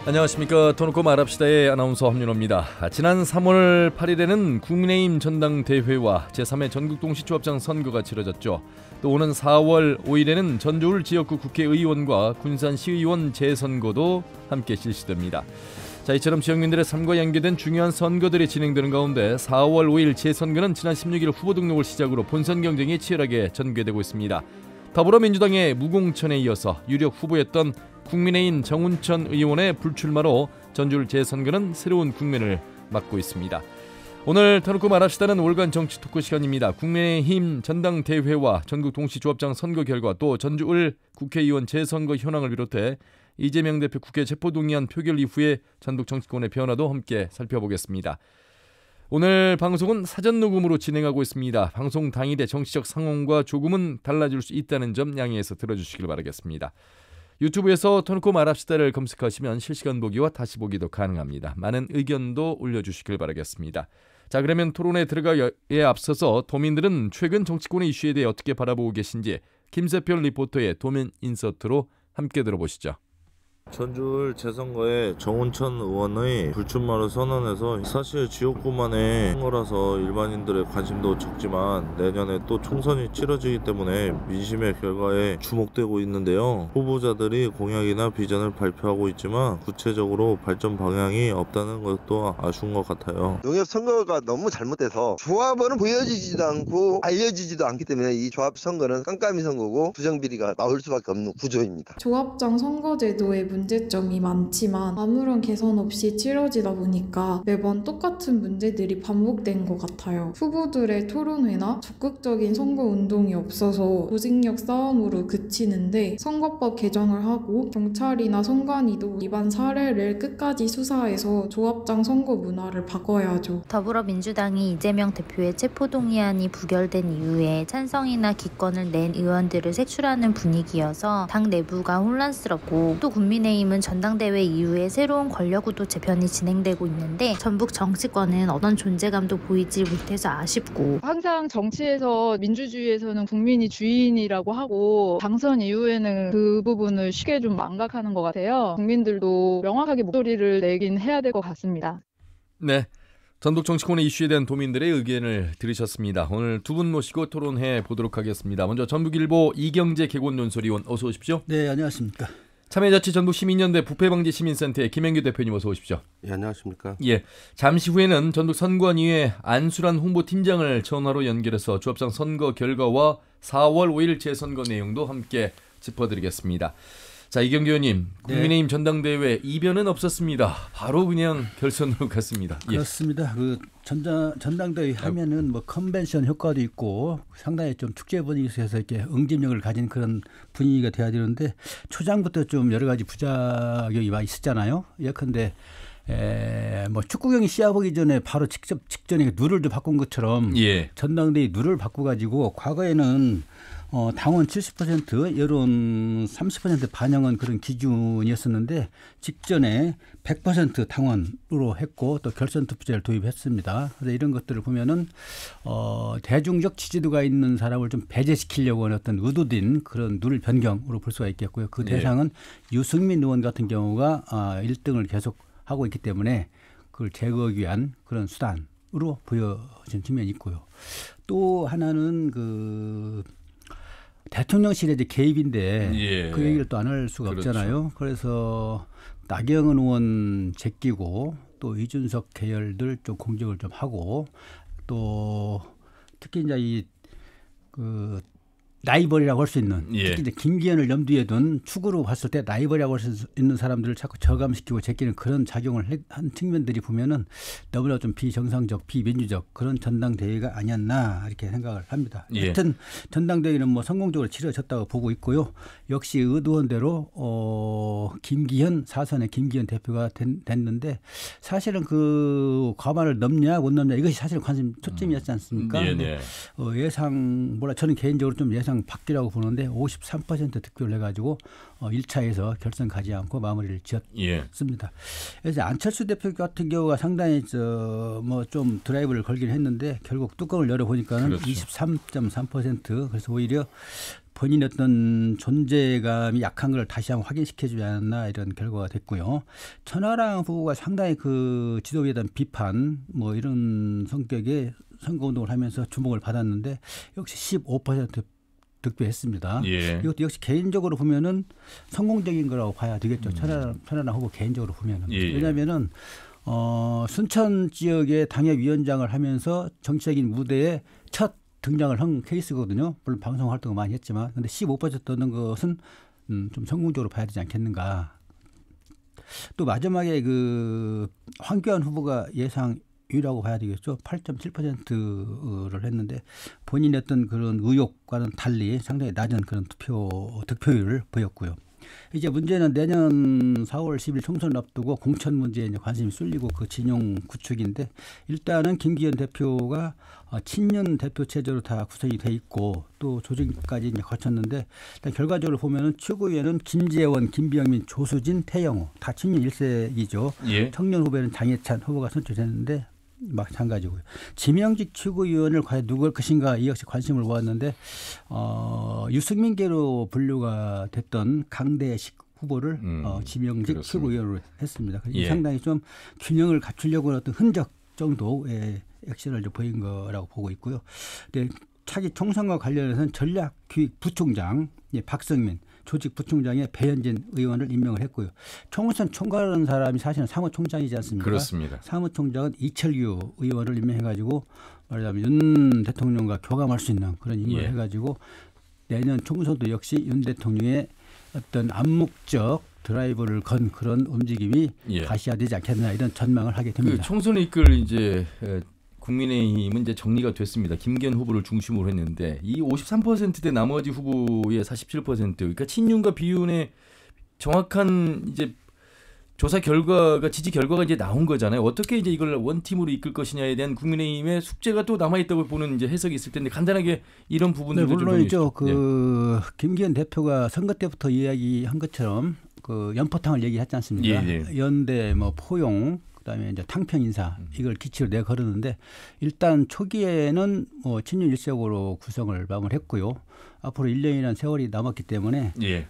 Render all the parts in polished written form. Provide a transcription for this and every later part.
안녕하십니까. 토너코 말합시다의 아나운서 함윤호입니다. 지난 3월 8일에는 국민의힘 전당대회와 제3회 전국동시조합장 선거가 치러졌죠. 또 오는 4월 5일에는 전주울 지역구 국회의원과 군산시의원 재선거도 함께 실시됩니다. 자, 이처럼 지역민들의 삶과 연계된 중요한 선거들이 진행되는 가운데 4월 5일 재선거는 지난 16일 후보 등록을 시작으로 본선 경쟁이 치열하게 전개되고 있습니다. 더불어민주당의 무공천에 이어서 유력 후보였던 국민의힘 정운천 의원의 불출마로 전주울 재선거는 새로운 국면을 맞고 있습니다. 오늘 터놓고 말합시다는 월간 정치 토크 시간입니다. 국민의힘 전당대회와 전국 동시조합장 선거 결과 또 전주울 국회의원 재선거 현황을 비롯해 이재명 대표 국회 체포동의안 표결 이후의 전국 정치권의 변화도 함께 살펴보겠습니다. 오늘 방송은 사전 녹음으로 진행하고 있습니다. 방송 당일의 정치적 상황과 조금은 달라질 수 있다는 점 양해해서 들어주시길 바라겠습니다. 유튜브에서 터놓고 말합시다를 검색하시면 실시간 보기와 다시 보기도 가능합니다. 많은 의견도 올려주시길 바라겠습니다. 자, 그러면 토론에 들어가기에 앞서서 도민들은 최근 정치권의 이슈에 대해 어떻게 바라보고 계신지 김세별 리포터의 도면 인서트로 함께 들어보시죠. 전주울 재선거에 정운천 의원의 불출마를 선언해서 사실 지역구만의 선거라서 일반인들의 관심도 적지만 내년에 또 총선이 치러지기 때문에 민심의 결과에 주목되고 있는데요. 후보자들이 공약이나 비전을 발표하고 있지만 구체적으로 발전 방향이 없다는 것도 아쉬운 것 같아요. 농협 선거가 너무 잘못돼서 조합원은 보여지지도 않고 알려지지도 않기 때문에 이 조합 선거는 깜깜이 선거고 부정비리가 나올 수밖에 없는 구조입니다. 조합장 선거제도의 문제점이 많지만 아무런 개선 없이 치러지다 보니까 매번 똑같은 문제들이 반복된 것 같아요. 후보들의 토론회나 적극적인 선거운동이 없어서 조직력 싸움으로 그치는데 선거법 개정을 하고 경찰이나 선관위도 위반 사례를 끝까지 수사해서 조합장 선거 문화를 바꿔야죠. 더불어민주당이 이재명 대표의 체포동의안이 부결된 이후에 찬성이나 기권을 낸 의원들을 색출하는 분위기여서 당 내부가 혼란스럽고 또 국민의힘은 전당대회 이후에 새로운 권력구도 재편이 진행되고 있는데 전북 정치권은 어떤 존재감도 보이지 못해서 아쉽고 항상 정치에서 민주주의에서는 국민이 주인이라고 하고 당선 이후에는 그 부분을 쉽게 좀 망각하는 것 같아요. 국민들도 명확하게 목소리를 내긴 해야 될 것 같습니다. 네, 전국 정치권의 이슈에 대한 도민들의 의견을 들으셨습니다. 오늘 두 분 모시고 토론해 보도록 하겠습니다. 먼저 전북일보 이경재 개곤논설위원 어서 오십시오. 네, 안녕하십니까. 참여자치 전북시민연대 부패방지시민센터의 김행규 대표님 어서 오십시오. 예, 안녕하십니까. 예, 잠시 후에는 전북선관위의 안수란 홍보팀장을 전화로 연결해서 조합장 선거 결과와 4월 5일 재선거 내용도 함께 짚어드리겠습니다. 자, 이경규 의원님, 국민의힘 전당대회 이변은 없었습니다. 바로 그냥 결선으로 갔습니다. 그렇습니다. 그 전당대회 하면은 뭐 컨벤션 효과도 있고 상당히 좀 축제 분위기에서 이렇게 응집력을 가진 그런 분위기가 돼야 되는데 초장부터 좀 여러 가지 부작용이 많이 있었잖아요. 예컨대 뭐 축구경기 시합하기 전에 바로 직전에 룰을 좀 바꾼 것처럼 전당대회 룰을 바꿔가지고 과거에는 당원 70% 여론 30% 반영한 그런 기준이었었는데 직전에 100% 당원으로 했고 또 결선 투표제를 도입했습니다. 그래서 이런 것들을 보면은 대중적 지지도가 있는 사람을 좀 배제시키려고 하는 어떤 의도된 그런 룰 변경으로 볼 수가 있겠고요. 그 대상은 유승민 의원 같은 경우가 1등을 계속 하고 있기 때문에 그걸 제거하기 위한 그런 수단으로 보여진 측면이 있고요. 또 하나는 그 대통령실의 이제 개입인데 그 얘기를 또 안 할 수가 없잖아요. 그래서 나경원 의원 제끼고 또 이준석 계열들 좀 공격을 좀 하고 또 특히 이제 이 그 라이벌이라고 할 수 있는 특히 이제 김기현을 염두에 둔 축으로 봤을 때 라이벌이라고 할 수 있는 사람들을 자꾸 저감시키고 제끼는 그런 작용을 한 측면들이 보면은 너무나 좀 비정상적, 비민주적 그런 전당대회가 아니었나 이렇게 생각을 합니다. 하여튼 전당대회는 뭐 성공적으로 치러졌다고 보고 있고요. 역시 의도한 대로 김기현 사선의 김기현 대표가 됐는데 사실은 그 과반을 넘냐 못 넘냐 이것이 사실 관심 초점이었지 않습니까? 예상 저는 개인적으로 좀 예상 예상 밖이라고 보는데 53% 득표를 해가지고 1차에서 결선 가지 않고 마무리를 지었습니다. 그래서 안철수 대표 같은 경우가 상당히 뭐 좀 드라이브를 걸긴 했는데 결국 뚜껑을 열어보니까는 그렇죠. 23.3% 그래서 오히려 본인의 어떤 존재감이 약한 걸 다시 한번 확인시켜주지 않았나 이런 결과가 됐고요. 천하람 후보가 상당히 그 지도부에 대한 비판 뭐 이런 성격의 선거운동을 하면서 주목을 받았는데 역시 15% 득표했습니다. 예. 이것도 역시 개인적으로 보면은 성공적인 거라고 봐야 되겠죠. 천하람 후보 개인적으로 보면은. 예. 왜냐하면은 순천 지역의 당협위원장을 하면서 정치적인 무대에 첫 등장을 한 케이스거든요. 물론 방송 활동을 많이 했지만, 근데 15% 얻는 것은 좀 성공적으로 봐야 되지 않겠는가. 또 마지막에 그 황교안 후보가 예상 유라고 봐야 되겠죠. 8.7%를 했는데 본인의 어떤 그런 의욕과는 달리 상당히 낮은 그런 득표율을 보였고요. 이제 문제는 내년 4월 10일 총선을 앞두고 공천 문제에 이제 관심이 쏠리고 그 진영 구축인데 일단은 김기현 대표가 친윤 대표 체제로 다 구성이 돼 있고 또 조직까지 이제 거쳤는데 일단 결과적으로 보면은 최고위원은 김재원, 김병민, 조수진, 태영호 다 친윤 1색이죠. 예. 청년 후보는 장해찬 후보가 선출됐는데 마찬가지고요. 지명직 최고위원을 과연 누굴 것인가 이 역시 관심을 모았는데 유승민계로 분류가 됐던 강대식 후보를 지명직 그렇습니다. 최고위원으로 했습니다. 예. 상당히 좀 균형을 갖추려고 하는 어떤 흔적 정도의 액션을 보인 거라고 보고 있고요. 근데 차기 총선과 관련해서는 전략기획부총장 박성민, 조직부총장에 배현진 의원을 임명을 했고요. 총선 총괄하는 사람이 사실은 사무총장이지 않습니까? 그렇습니다. 사무총장은 이철규 의원을 임명해가지고 말하자면 윤 대통령과 교감할 수 있는 그런 임명을 예. 해가지고 내년 총선도 역시 윤 대통령의 어떤 암묵적 드라이브를 건 그런 움직임이 예. 가시화되지 않겠나 이런 전망을 하게 됩니다. 그 총선을 이끌 이제 국민의힘은 이제 정리가 됐습니다. 김기현 후보를 중심으로 했는데 이 53%대 나머지 후보의 47% 그러니까 친윤과 비윤의 정확한 이제 조사 결과가 지지 결과가 이제 나온 거잖아요. 어떻게 이제 이걸 원팀으로 이끌 것이냐에 대한 국민의힘의 숙제가 또 남아 있다고 보는 이제 해석이 있을 텐데 간단하게 이런 부분들도 좀 물론이죠. 김기현 대표가 선거 때부터 이야기한 것처럼 그 연포탕을 얘기했지 않습니까? 예. 연대 뭐 포용 그다음에 이제 탕평 인사 이걸 기치로 내걸었는데 일단 초기에는 뭐 친윤 일색으로 구성을 마무리했고요. 앞으로 1년이라는 세월이 남았기 때문에 예.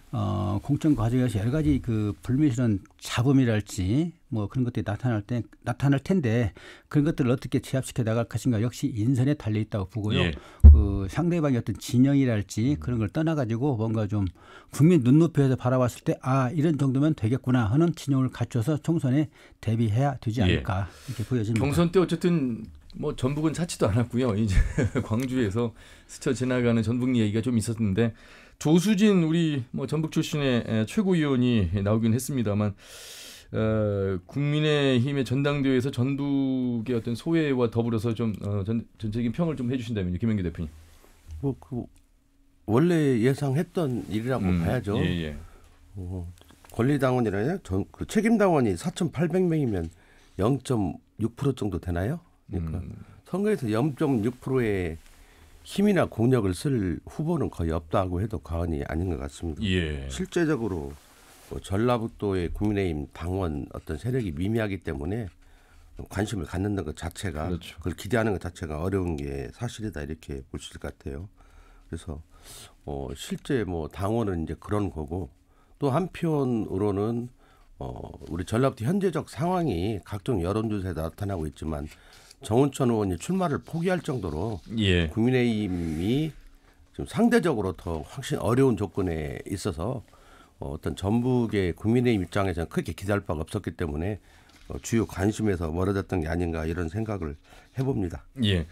공천 과정에서 여러 가지 그 불미스러운 잡음이랄지 뭐 그런 것들이 나타날 텐데 그런 것들을 어떻게 취합시켜 나갈 것인가 역시 인선에 달려 있다고 보고요. 예. 그 상대방의 어떤 진영이랄지 그런 걸 떠나가지고 뭔가 좀 국민 눈높이에서 바라봤을 때 이런 정도면 되겠구나 하는 진영을 갖춰서 총선에 대비해야 되지 않을까 이렇게 보여집니다. 경선 때 어쨌든 뭐 전북은 찾지도 않았고요. 이제 광주에서 스쳐 지나가는 전북 얘기가 좀 있었는데 조수진 우리 뭐 전북 출신의 최고위원이 나오긴 했습니다만 국민의힘의 전당대회에서 전북의 어떤 소외와 더불어서 좀 전체적인 평을 좀 해주신다면요, 김영규 대표님. 원래 예상했던 일이라고 봐야죠. 예. 권리당원이라냐? 그 책임당원이 4,800명이면 0.6% 정도 되나요? 그러니까 선거에서 0.6%의 힘이나 공력을 쓸 후보는 거의 없다고 해도 과언이 아닌 것 같습니다. 예. 실제적으로 전라북도의 국민의힘 당원 어떤 세력이 미미하기 때문에 관심을 갖는 것 자체가 그렇죠. 그걸 기대하는 것 자체가 어려운 게 사실이다 이렇게 볼 수 있을 것 같아요. 그래서 실제 뭐 당원은 이제 그런 거고 또 한편으로는 우리 전라북도 현재적 상황이 각종 여론조사에 나타나고 있지만 정운천 의원이 출마를 포기할 정도로 예. 국민의힘이 좀 상대적으로 더 훨씬 어려운 조건에 있어서 어떤 전북의 국민의힘 입장에서는 크게 기대할 바가 없었기 때문에 주요 관심에서 멀어졌던 게 아닌가 이런 생각을 해봅니다. 예.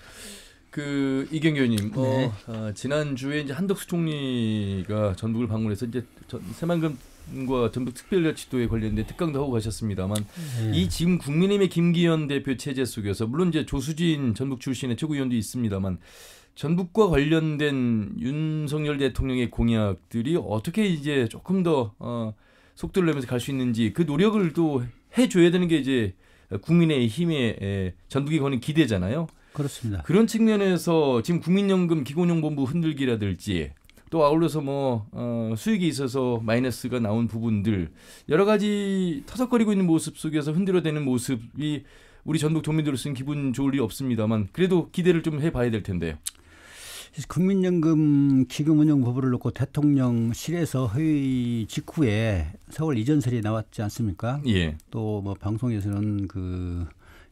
그 이경규 의원님, 네. 지난주에 이제 한덕수 총리가 전북을 방문해서 이제 새만금과 전북 특별자치도에 관련된 특강도 하고 가셨습니다만 이 지금 국민의힘의 김기현 대표 체제 속에서 물론 이제 조수진 전북 출신의 최고위원도 있습니다만 전북과 관련된 윤석열 대통령의 공약들이 어떻게 이제 조금 더 속도를 내면서 갈 수 있는지 그 노력을 또 해줘야 되는 게 이제 국민의힘의 전북이 거는 기대잖아요. 그렇습니다. 그런 측면에서 지금 국민연금 기본연금부 흔들기라든지 또 아울러서 뭐 수익이 있어서 마이너스가 나온 부분들 여러 가지 터석거리고 있는 모습 속에서 흔들어대는 모습이 우리 전북 도민들로서는 기분 좋을 리 없습니다만 그래도 기대를 좀 해봐야 될 텐데요. 국민연금 기금운용법을 놓고 대통령실에서 회의 직후에 서울 이전설이 나왔지 않습니까? 예. 또 뭐 방송에서는 그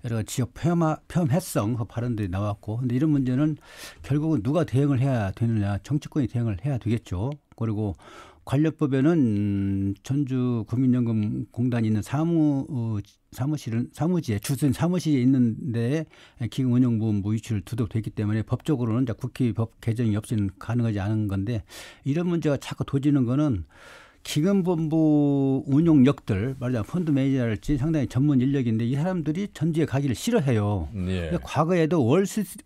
여러 가지 지역 폄훼성 발언들이 나왔고, 근데 이런 문제는 결국은 누가 대응을 해야 되느냐, 정치권이 대응을 해야 되겠죠. 그리고 관련법에는 전주 국민연금공단이 있는 사무지에 주된 사무실에 있는데 기금운용본부 유치를 두도록 됐기 때문에 법적으로는 국회법 개정이 없이는 가능하지 않은 건데, 이런 문제가 자꾸 도지는 거는 기금본부 운용력들, 말하자면 펀드 매니저랄지 상당히 전문 인력인데 이 사람들이 전주에 가기를 싫어해요. 예. 과거에도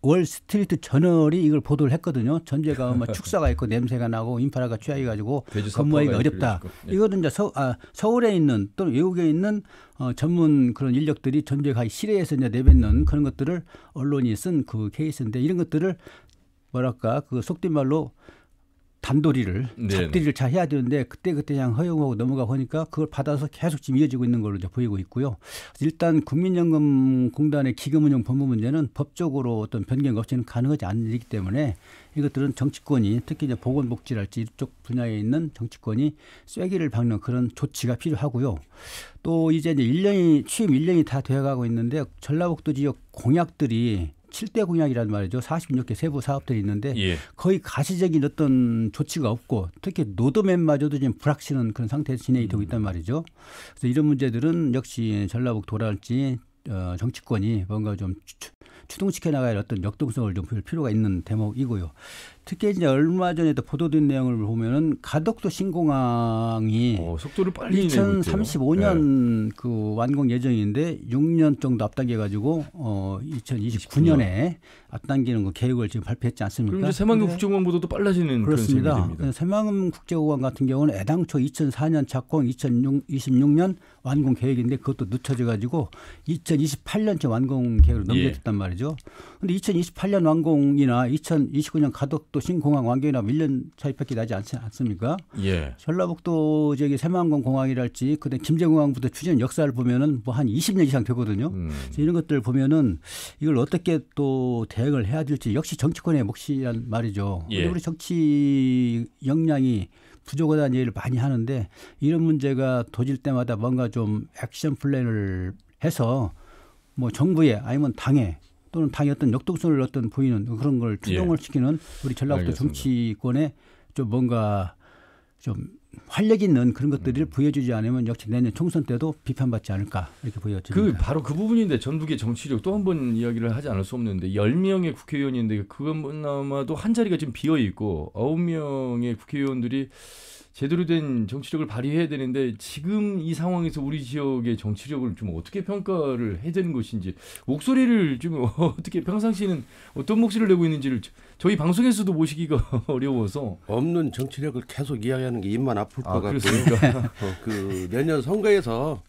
월스트리트 저널이 이걸 보도를 했거든요. 전주에 가면 뭐 축사가 있고 냄새가 나고 인프라가 취약해가지고 근무하기가 어렵다. 예. 이거는 이제 서울에 있는 또는 외국에 있는 전문 그런 인력들이 전주에 가기 싫어해서 이제 내뱉는 그런 것들을 언론이 쓴 그 케이스인데, 이런 것들을 뭐랄까 그 속된 말로 단도리를 잡들이를 잘 해야 되는데 그때 그냥 허용하고 넘어가 보니까 그걸 받아서 계속 지금 이어지고 있는 걸로 이제 보이고 있고요. 일단 국민연금공단의 기금운용 법무 문제는 법적으로 어떤 변경 없이는 가능하지 않기 때문에 이것들은 정치권이, 특히 이제 보건복지랄지 이쪽 분야에 있는 정치권이 쐐기를 박는 그런 조치가 필요하고요. 또 이제 1년이 취임 1년이 다 되어가고 있는데 전라북도 지역 공약들이 7대 공약이라는 말이죠. 46개 세부 사업들이 있는데 예. 거의 가시적인 어떤 조치가 없고, 특히 노드맵마저도 지금 불확실한 그런 상태에서 진행이 되고 있단 말이죠. 그래서 이런 문제들은 역시 전라북도랄지 정치권이 뭔가 좀 추동시켜 나가야 할 어떤 역동성을 좀 보일 필요가 있는 대목이고요. 특히 이제 얼마 전에도 보도된 내용을 보면은 가덕도 신공항이 속도를 빨리 내고 있대요. 2035년 그 완공 예정인데 6년 정도 앞당겨가지고 2029년에 앞당기는 그 계획을 지금 발표했지 않습니까? 그럼 이제 새만금 국제공항보다도 빨라지는 그렇습니다. 그런 셈이 됩니다. 새만금 국제공항 같은 경우는 애당초 2004년 착공, 2026년 완공 계획인데 그것도 늦춰져가지고 2028년째 완공 계획으로 넘겨졌단 말이죠. 그런데 2028년 완공이나 2029년 가덕도 신공항 완공이나 1년 차이밖에 나지 않습니까? 예. 전라북도 지역의 새만금 공항이랄지 그다음 김제공항부터 추진 역사를 보면은 뭐 한 20년 이상 되거든요. 그래서 이런 것들을 보면은 이걸 어떻게 또 대응을 해야 될지 역시 정치권의 몫이란 말이죠. 예. 우리 정치 역량이 부족하다는 얘기를 많이 하는데, 이런 문제가 도질 때마다 뭔가 좀 액션 플랜을 해서 뭐 정부에 아니면 당에 또는 당의 어떤 역동성을 어떤 보이는 그런 걸 추동을 시키는 우리 전라북도 알겠습니다. 정치권에 좀 뭔가 좀 활력 있는 그런 것들을 보여주지 않으면 역시 내년 총선 때도 비판받지 않을까 이렇게 보여집니다. 바로 그 부분인데 전북의 정치력 또 한 번 이야기를 하지 않을 수 없는데 10명의 국회의원인데 그것만아마도 한 자리가 지금 비어 있고 9명의 국회의원들이 제대로 된 정치력을 발휘해야 되는데 지금 이 상황에서 우리 지역의 정치력을 좀 어떻게 평가를 해야 되는 것인지, 목소리를 좀 어떻게 평상시에는 어떤 목소리를 내고 있는지를 저희 방송에서도 모시기가 어려워서. 없는 정치력을 계속 이야기하는 게 입만 아플 것 같고요. 그렇습니까? 그 내년 선거에서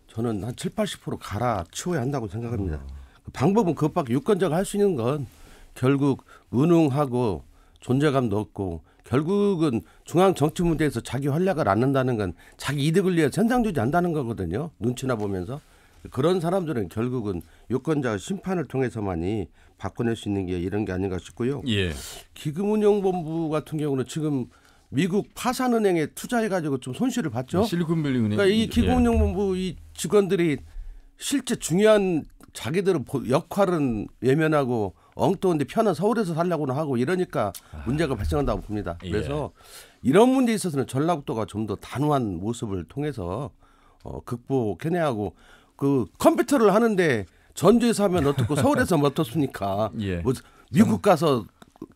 저는 한 70-80% 갈아치워야 한다고 생각합니다. 그 방법은 그것밖에 유권자가 할 수 있는 건 결국 무능하고 존재감도 없고, 결국은 중앙 정치 문제에서 자기 활약을 않는다는 건 자기 이득을 위해 선상주지 않는다는 거거든요. 눈치나 보면서. 그런 사람들은 결국은 유권자 심판을 통해서만이 바꿔낼 수 있는 게 이런 게 아닌가 싶고요. 예. 기금운용본부 같은 경우는 지금 미국 파산은행에 투자해가지고 좀 손실을 봤죠. 실리콘밸리 은행. 그러니까 이 기금운용본부 이 직원들이 실제 중요한 자기들은 역할은 외면하고 엉뚱한데 편한 서울에서 살려고는 하고 이러니까 문제가 발생한다고 봅니다. 그래서 이런 문제에 있어서는 전라북도가 좀 더 단호한 모습을 통해서 극복해내하고, 그 컴퓨터를 하는데 전주에서 하면 어떻고 서울에서 어떻습니까? 예. 뭐 미국 가서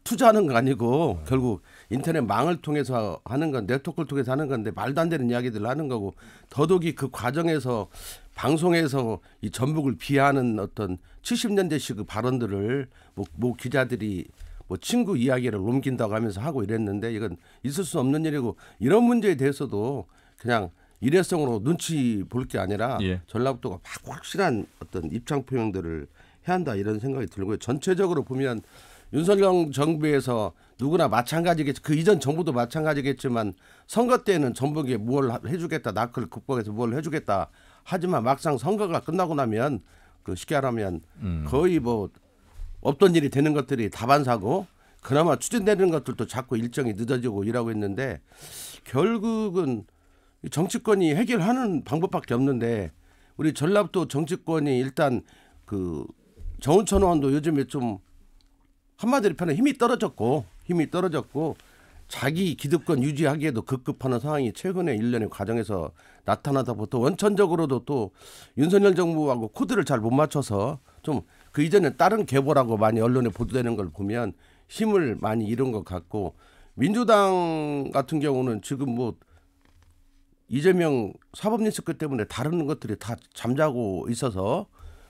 투자하는 거 아니고 결국 인터넷 망을 통해서 하는 건, 네트워크를 통해서 하는 건데 말도 안 되는 이야기들을 하는 거고, 더더욱이 그 과정에서 방송에서 이 전북을 비하하는 어떤 70년대식 그 발언들을 뭐 기자들이 뭐 친구 이야기를 옮긴다고 하면서 하고 이랬는데, 이건 있을 수 없는 일이고, 이런 문제에 대해서도 그냥 일회성으로 눈치 볼 게 아니라 전라북도가 확실한 어떤 입장 표명들을 해야 한다 이런 생각이 들고요. 전체적으로 보면 윤석열 정부에서 누구나 마찬가지겠지. 그 이전 정부도 마찬가지겠지만 선거 때는 전북에 뭘 해주겠다, 낙을 극복해서 뭘 해주겠다 하지만 막상 선거가 끝나고 나면 그 쉽게 말하면 거의 뭐 없던 일이 되는 것들이 다반사고 그나마 추진되는 것들도 자꾸 일정이 늦어지고 이러고 있는데 결국은 정치권이 해결하는 방법밖에 없는데 우리 전라도 정치권이 일단 그 정운천 의원도 요즘에 좀 한마디로 표현하면 힘이 떨어졌고 자기 기득권 유지하기에도 급급하는 상황이 최근에 일련의 과정에서 나타나다 보니 원천적으로도 또 윤석열 정부하고 코드를 잘 못 맞춰서 좀 그 이전에 다른 계보라고 많이 언론에 보도되는 걸 보면 힘을 많이 잃은 것 같고 민주당 같은 경우는 지금 뭐 이재명 사법리스크 때문에 다른 것들이 다 잠자고 있어서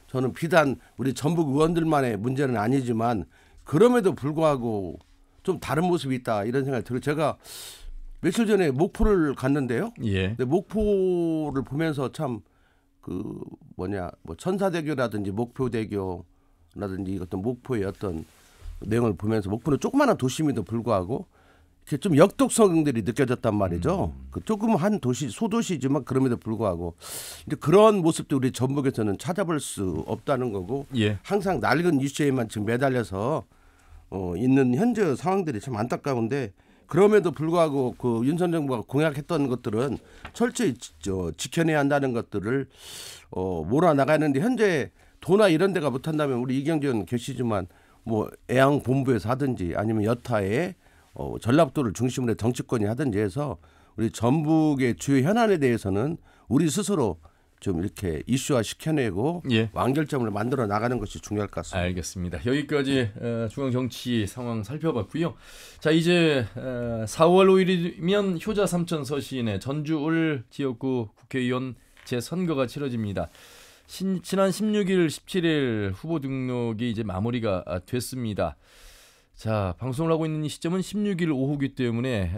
저는 비단 우리 전북 의원들만의 문제는 아니지만 그럼에도 불구하고 좀 다른 모습이 있다 이런 생각이 들어요. 제가 며칠 전에 목포를 갔는데요. 예. 근데 목포를 보면서 참 그 뭐 천사대교라든지 목표대교라든지 어떤 목포의 어떤 내용을 보면서 목포는 조그마한 도심에도 불구하고 이렇게 좀 역독성들이 느껴졌단 말이죠. 그 조그마한 도시 소도시지만 그럼에도 불구하고 이제 그런 모습도 우리 전북에서는 찾아볼 수 없다는 거고 예. 항상 낡은 이슈에만 지금 매달려서 있는 현재 상황들이 참 안타까운데 그럼에도 불구하고 그 윤석열 정부가 공약했던 것들은 철저히 지켜내야 한다는 것들을 몰아나가는데 현재 도나 이런 데가 못한다면 우리 이경재 의원 계시지만 뭐 애양 본부에서 하든지 아니면 여타의 전라도를 중심으로 정치권이 하든지 해서 우리 전북의 주요 현안에 대해서는 우리 스스로 좀 이렇게 이슈화 시켜내고 예. 완결점을 만들어 나가는 것이 중요할 것 같습니다. 알겠습니다. 여기까지 중앙 정치 상황 살펴봤고요. 자 이제 4월 5일이면 효자 삼천 서시인의 전주을 지역구 국회의원 재선거가 치러집니다. 지난 16일, 17일 후보 등록이 이제 마무리가 됐습니다. 자 방송을 하고 있는 이 시점은 16일 오후기 때문에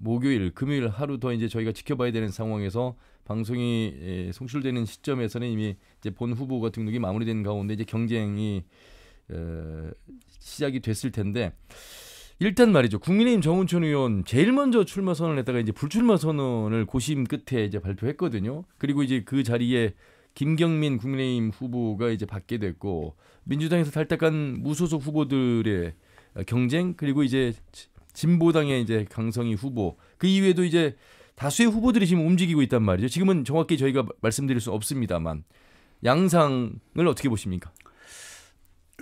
목요일, 금요일 하루 더 이제 저희가 지켜봐야 되는 상황에서 방송이 송출되는 시점에서는 이미 이제 본 후보가 등록이 마무리된 가운데 이제 경쟁이 시작이 됐을 텐데 일단 말이죠. 국민의힘 정운천 의원 제일 먼저 출마 선언을 했다가 이제 불출마 선언을 고심 끝에 이제 발표했거든요. 그리고 이제 그 자리에 김경민 국민의힘 후보가 이제 받게 됐고 민주당에서 탈락한 무소속 후보들의 경쟁 그리고 이제 진보당의 이제 강성희 후보 그 이외에도 이제 다수의 후보들이 지금 움직이고 있단 말이죠. 지금은 정확히 저희가 말씀드릴 수 없습니다만 양상을 어떻게 보십니까?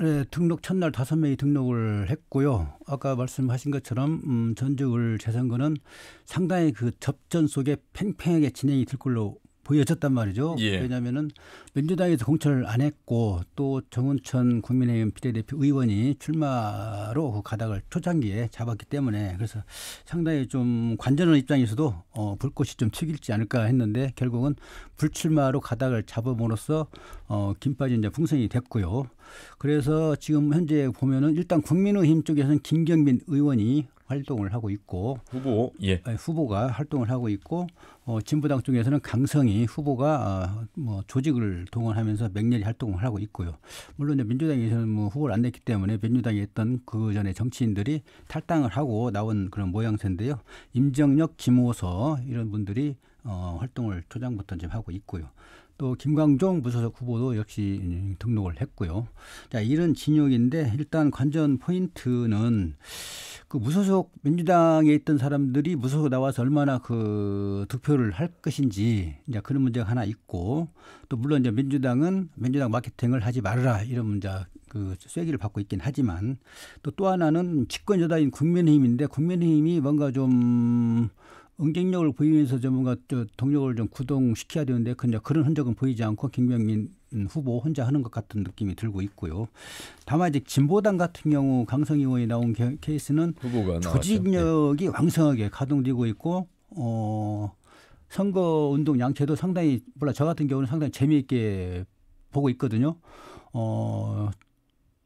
네, 등록 첫날 5명이 등록을 했고요. 아까 말씀하신 것처럼 전주을 재선거는 상당히 그 접전 속에 팽팽하게 진행이 될 걸로 보여졌단 말이죠. 예. 왜냐하면은 민주당에서 공천을 안 했고 또 정운천 국민의힘 비례대표 의원이 출마로 그 가닥을 초창기에 잡았기 때문에 그래서 상당히 좀 관전하는 입장에서도 불꽃이 좀 튀길지 않을까 했는데 결국은 불출마로 가닥을 잡음으로써 김빠진 이제 풍선이 됐고요. 그래서 지금 현재 보면은 일단 국민의힘 쪽에서는 김경민 의원이 활동을 하고 있고 후보가 활동을 하고 있고 진보당 쪽에서는 강성희 후보가 뭐 조직을 동원하면서 맹렬히 활동을 하고 있고요. 물론 이제 민주당에서는 뭐 후보를 안 냈기 때문에 민주당에 있던 그 전에 정치인들이 탈당을 하고 나온 그런 모양새인데요. 임정혁, 김호서 이런 분들이 활동을 초장부터 좀 하고 있고요. 또 김광종 무소속 후보도 역시 등록을 했고요. 자, 이런 진영인데 일단 관전 포인트는 그 무소속 민주당에 있던 사람들이 무소속 나와서 얼마나 그 득표를 할 것인지 이제 그런 문제가 하나 있고 또 물론 이제 민주당은 민주당 마케팅을 하지 말아라 이런 문제 그 쐐기를 받고 있긴 하지만 또 하나는 집권 여당인 국민의힘인데 국민의힘이 뭔가 좀 응징력을 보이면서 좀 뭔가 동력을 좀 구동시켜야 되는데 그런 흔적은 보이지 않고 김경민 후보 혼자 하는 것 같은 느낌이 들고 있고요. 다만 이제 진보당 같은 경우 강성희 의원이 나온 케이스는 조직력이 왕성하게 가동되고 있고 선거운동 양체도 상당히 저 같은 경우는 상당히 재미있게 보고 있거든요.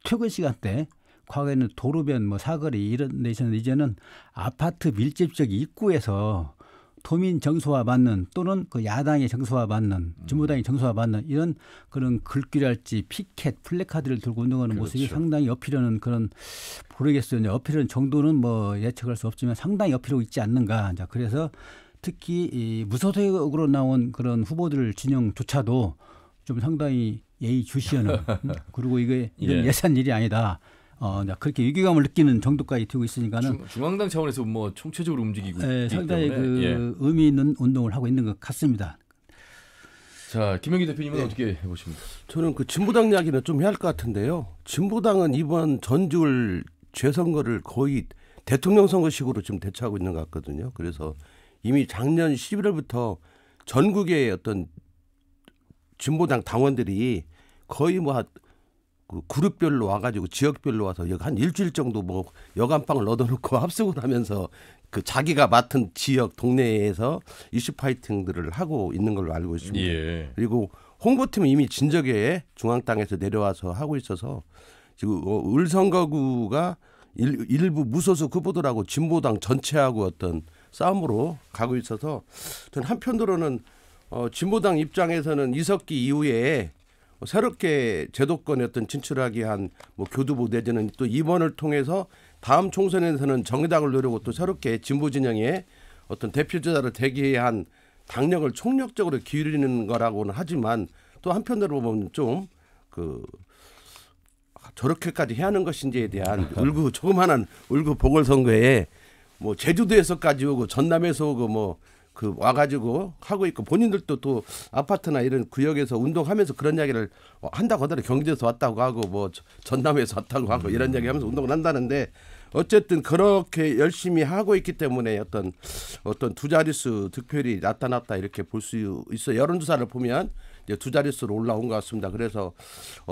퇴근 시간대 과거에는 도로변 사거리 이런 데서는 이제는 아파트 밀집 지역 입구에서 도민 정서와 맞는 또는 그 야당의 정서와 맞는 진보당의 정서와 맞는 이런 그런 글귀랄지 피켓, 플래카드를 들고 운동하는 그렇죠. 모습이 상당히 어필하는 그런 모르겠어요. 어필하는 정도는 뭐 예측할 수 없지만 상당히 어필하고 있지 않는가. 자, 그래서 특히 이 무소속으로 나온 그런 후보들 진영조차도 좀 상당히 예의주시하는 그리고 이게 이건 예산 일이 아니다. 그렇게 위기감을 느끼는 정도까지 되고 있으니까는 중앙당 차원에서 뭐 총체적으로 움직이고 있기 상당히 때문에 의미 있는 운동을 하고 있는 것 같습니다. 자, 김영기 대표님은 어떻게 해보십니까? 저는 그 진보당 이야기는 좀 해야 할 것 같은데요. 진보당은 이번 전주을 재선거를 거의 대통령 선거식으로 지금 대처하고 있는 것 같거든요. 그래서 이미 작년 11월부터 전국의 어떤 진보당 당원들이 거의 뭐 그 그룹별로 와가지고 지역별로 와서 한 일주일 정도 뭐 여간방을 얻어놓고 합숙을 하면서 그 자기가 맡은 지역 동네에서 이슈 파이팅들을 하고 있는 걸로 알고 있습니다. 예. 그리고 홍보팀은 이미 진적에 중앙당에서 내려와서 하고 있어서 지금 을선거구가 일부 무소속 후보들하고 진보당 전체하고 어떤 싸움으로 가고 있어서 저는 한편으로는 진보당 입장에서는 이석기 이후에 새롭게 제도권에 어떤 진출하기 위한 뭐 교두보 내지는 또 이번을 통해서 다음 총선에서는 정의당을 노리고 또 새롭게 진보 진영의 어떤 대표주자를 되기 위한 당력을 총력적으로 기울이는 거라고는 하지만 또 한편으로 보면 좀 그 저렇게까지 해야 하는 것인지에 대한 조그마한 울고 보궐선거에 뭐 제주도에서까지 오고 전남에서 오고 뭐 그 와가지고 하고 있고 본인들도 또 아파트나 이런 구역에서 운동하면서 그런 이야기를 한다고 하더라고요. 경기도에서 왔다고 하고 뭐 전남에서 왔다고 하고 이런 이야기 하면서 운동을 한다는데 어쨌든 그렇게 열심히 하고 있기 때문에 어떤 두 자릿수 득표율이 나타났다 이렇게 볼 수 있어요. 여론조사를 보면 이제 두 자릿수로 올라온 것 같습니다. 그래서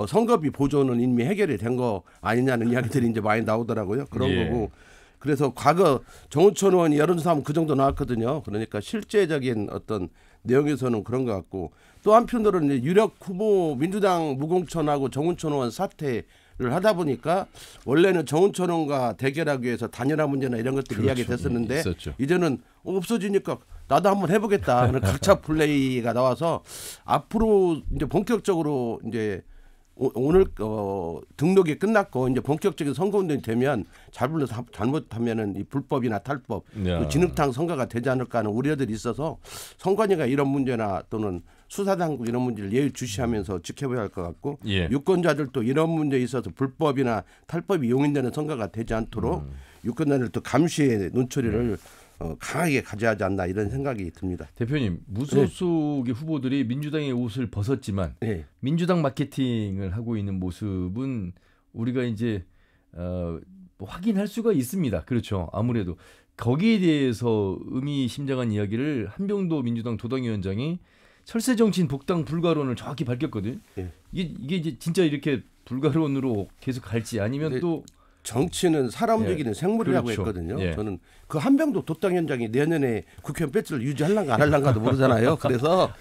선거비 보조는 이미 해결이 된 거 아니냐는 이야기들이 이제 많이 나오더라고요. 그런 거고. 그래서 과거 정우천 의원이 여론조사하면 그 정도 나왔거든요. 그러니까 실제적인 어떤 내용에서는 그런 것 같고 또 한편으로는 이제 유력 후보 민주당 무공천하고 정우천 의원 사퇴를 하다 보니까 원래는 정우천 의원과 대결하기 위해서 단일화 문제나 이런 것들이 이야기 됐었는데 이제는 없어지니까 나도 한번 해보겠다 하는 각자 플레이가 나와서 앞으로 이제 본격적으로 이제 오늘 등록이 끝났고 이제 본격적인 선거운동이 되면 잘못하면은 이 불법이나 탈법, 진흙탕 선거가 되지 않을까 하는 우려들이 있어서 선관위가 이런 문제나 또는 수사당국 이런 문제를 예의주시하면서 지켜봐야 할 것 같고 유권자들도 이런 문제에 있어서 불법이나 탈법이 용인되는 선거가 되지 않도록 유권자들도 감시의 눈초리를 강하게 가져야 하지 않나 이런 생각이 듭니다. 대표님, 무소속의 후보들이 민주당의 옷을 벗었지만 민주당 마케팅을 하고 있는 모습은 우리가 이제 확인할 수가 있습니다. 그렇죠. 아무래도 거기에 대해서 의미심장한 이야기를 한병도 민주당 도당위원장이 철새 정치인 복당 불가론을 정확히 밝혔거든요. 이게 이제 진짜 이렇게 불가론으로 계속 갈지 아니면 또 정치는 사람 움직이는 생물이라고 했거든요. 저는 그 한병도 도당위원장이 내년에 국회의원 배지를 유지할란가 안 할란가도 모르잖아요. 그래서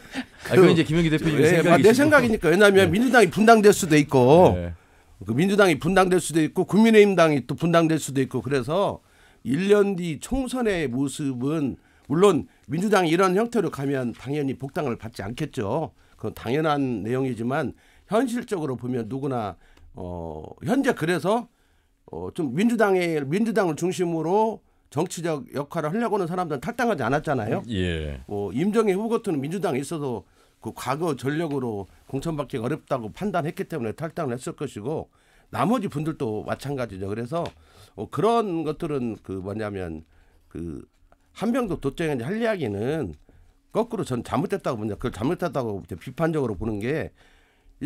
그건 이제 김영기 대표님의 생각이시고. 내 생각이니까. 왜냐하면 민주당이 분당될 수도 있고 그 민주당이 분당될 수도 있고 국민의힘당이 또 분당될 수도 있고 그래서 1년 뒤 총선의 모습은 물론 민주당이 이런 형태로 가면 당연히 복당을 받지 않겠죠. 그건 당연한 내용이지만 현실적으로 보면 누구나 현재 그래서 좀 민주당을 중심으로 정치적 역할을 하려고 하는 사람들은 탈당하지 않았잖아요. 임정희 후보 같은 민주당에 있어도 그 과거 전력으로 공천받기 어렵다고 판단했기 때문에 탈당을 했을 것이고 나머지 분들도 마찬가지죠. 그래서 그런 것들은 그 뭐냐면 그 한병도 도청이 할 이야기는 거꾸로 전 잘못됐다고 봅니다. 그걸 잘못됐다고 비판적으로 보는 게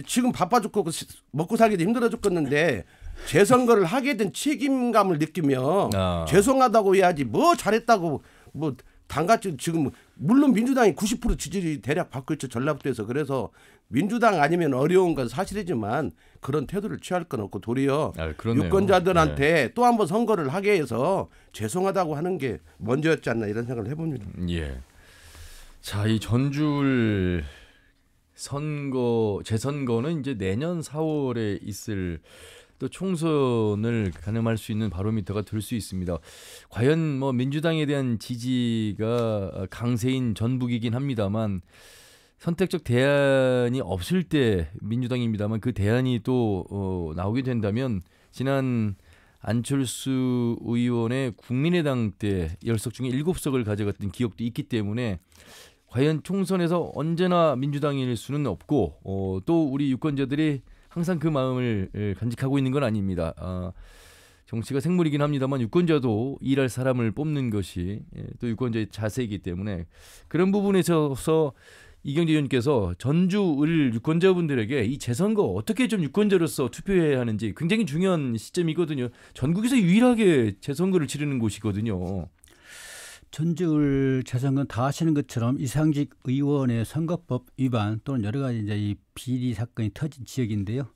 지금 바빠 죽고 먹고 살기도 힘들어 죽겠는데 재선거를 하게 된 책임감을 느끼며 죄송하다고 해야지 뭐 잘했다고 뭐 당같이 지금 물론 민주당이 90% 지지율이 대략 받고 있죠. 전라북도에서. 그래서 민주당 아니면 어려운 건 사실이지만 그런 태도를 취할 건 없고 도리어 유권자들한테 또 한 번 선거를 하게 해서 죄송하다고 하는 게 먼저였지 않나 이런 생각을 해봅니다. 자, 이 전주을 재선거는 이제 내년 4월에 있을 또 총선을 가늠할 수 있는 바로미터가 될 수 있습니다. 과연 뭐 민주당에 대한 지지가 강세인 전북이긴 합니다만 선택적 대안이 없을 때 민주당입니다만 그 대안이 또 나오게 된다면 지난 안철수 의원의 국민의당 때 10석 중에 7석을 가져갔던 기억도 있기 때문에 과연 총선에서 언제나 민주당일 수는 없고 또 우리 유권자들이 항상 그 마음을 간직하고 있는 건 아닙니다. 정치가 생물이긴 합니다만 유권자도 일할 사람을 뽑는 것이 또 유권자의 자세이기 때문에 그런 부분에 있어서 이경재 의원께서 전주을 유권자분들에게 이 재선거 어떻게 좀 유권자로서 투표해야 하는지 굉장히 중요한 시점이거든요. 전국에서 유일하게 재선거를 치르는 곳이거든요. 전주을 재선거는 다 아시는 것처럼 이상직 의원의 선거법 위반 또는 여러 가지 이제 이 비리 사건이 터진 지역인데요.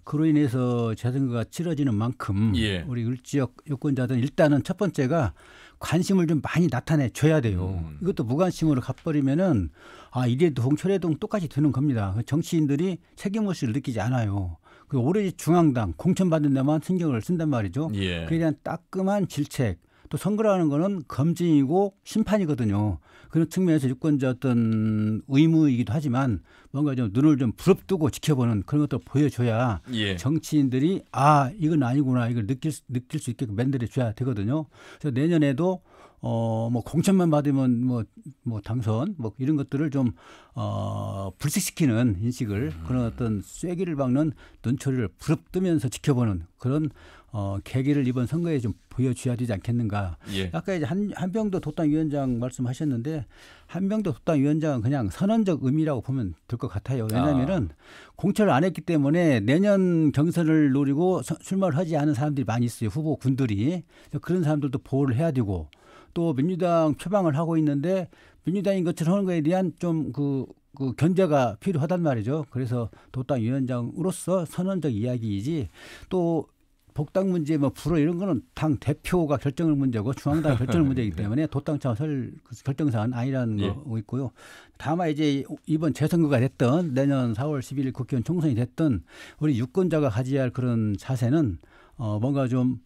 그로 인해서 재선거가 치러지는 만큼 우리 을지역 유권자들은 일단은 첫 번째가 관심을 좀 많이 나타내 줘야 돼요. 이것도 무관심으로 가버리면은 이래동 저래동 똑같이 되는 겁니다. 정치인들이 책임의식을 느끼지 않아요. 그 오로지 중앙당 공천받는 데만 신경을 쓴단 말이죠. 그에 대한 따끔한 질책. 또 선거라는 거는 검증이고 심판이거든요. 그런 측면에서 유권자 어떤 의무이기도 하지만 뭔가 좀 눈을 좀 부릅뜨고 지켜보는 그런 것도 보여줘야 정치인들이 이건 아니구나 이걸 느낄 수 있게끔 만들어 줘야 되거든요. 그래서 내년에도 뭐 공천만 받으면 뭐 당선 뭐 이런 것들을 좀 불식시키는 인식을 그런 어떤 쐐기를 박는 눈초리를 부릅뜨면서 지켜보는 그런 계기를 이번 선거에 좀 보여줘야 되지 않겠는가. 아까 이제 한병도 독당위원장 말씀하셨는데 한병도 독당위원장은 그냥 선언적 의미라고 보면 될 것 같아요. 왜냐하면은 공천을 안 했기 때문에 내년 경선을 노리고 출마를 하지 않은 사람들이 많이 있어요. 후보군들이. 그런 사람들도 보호를 해야 되고 또 민주당 표방을 하고 있는데 민주당인 것처럼 하는 거에 대한 좀 그 견제가 필요하단 말이죠. 그래서 독당위원장으로서 선언적 이야기이지 또 복당 문제 불호 이런 거는 당 대표가 결정할 문제고 중앙당 결정할 문제이기 때문에 도당청 결정사항은 아니라는 거 있고요. 다만 이제 이번 재선거가 됐던 내년 4월 11일 국회의원 총선이 됐던 우리 유권자가 가져야 할 그런 자세는 뭔가 좀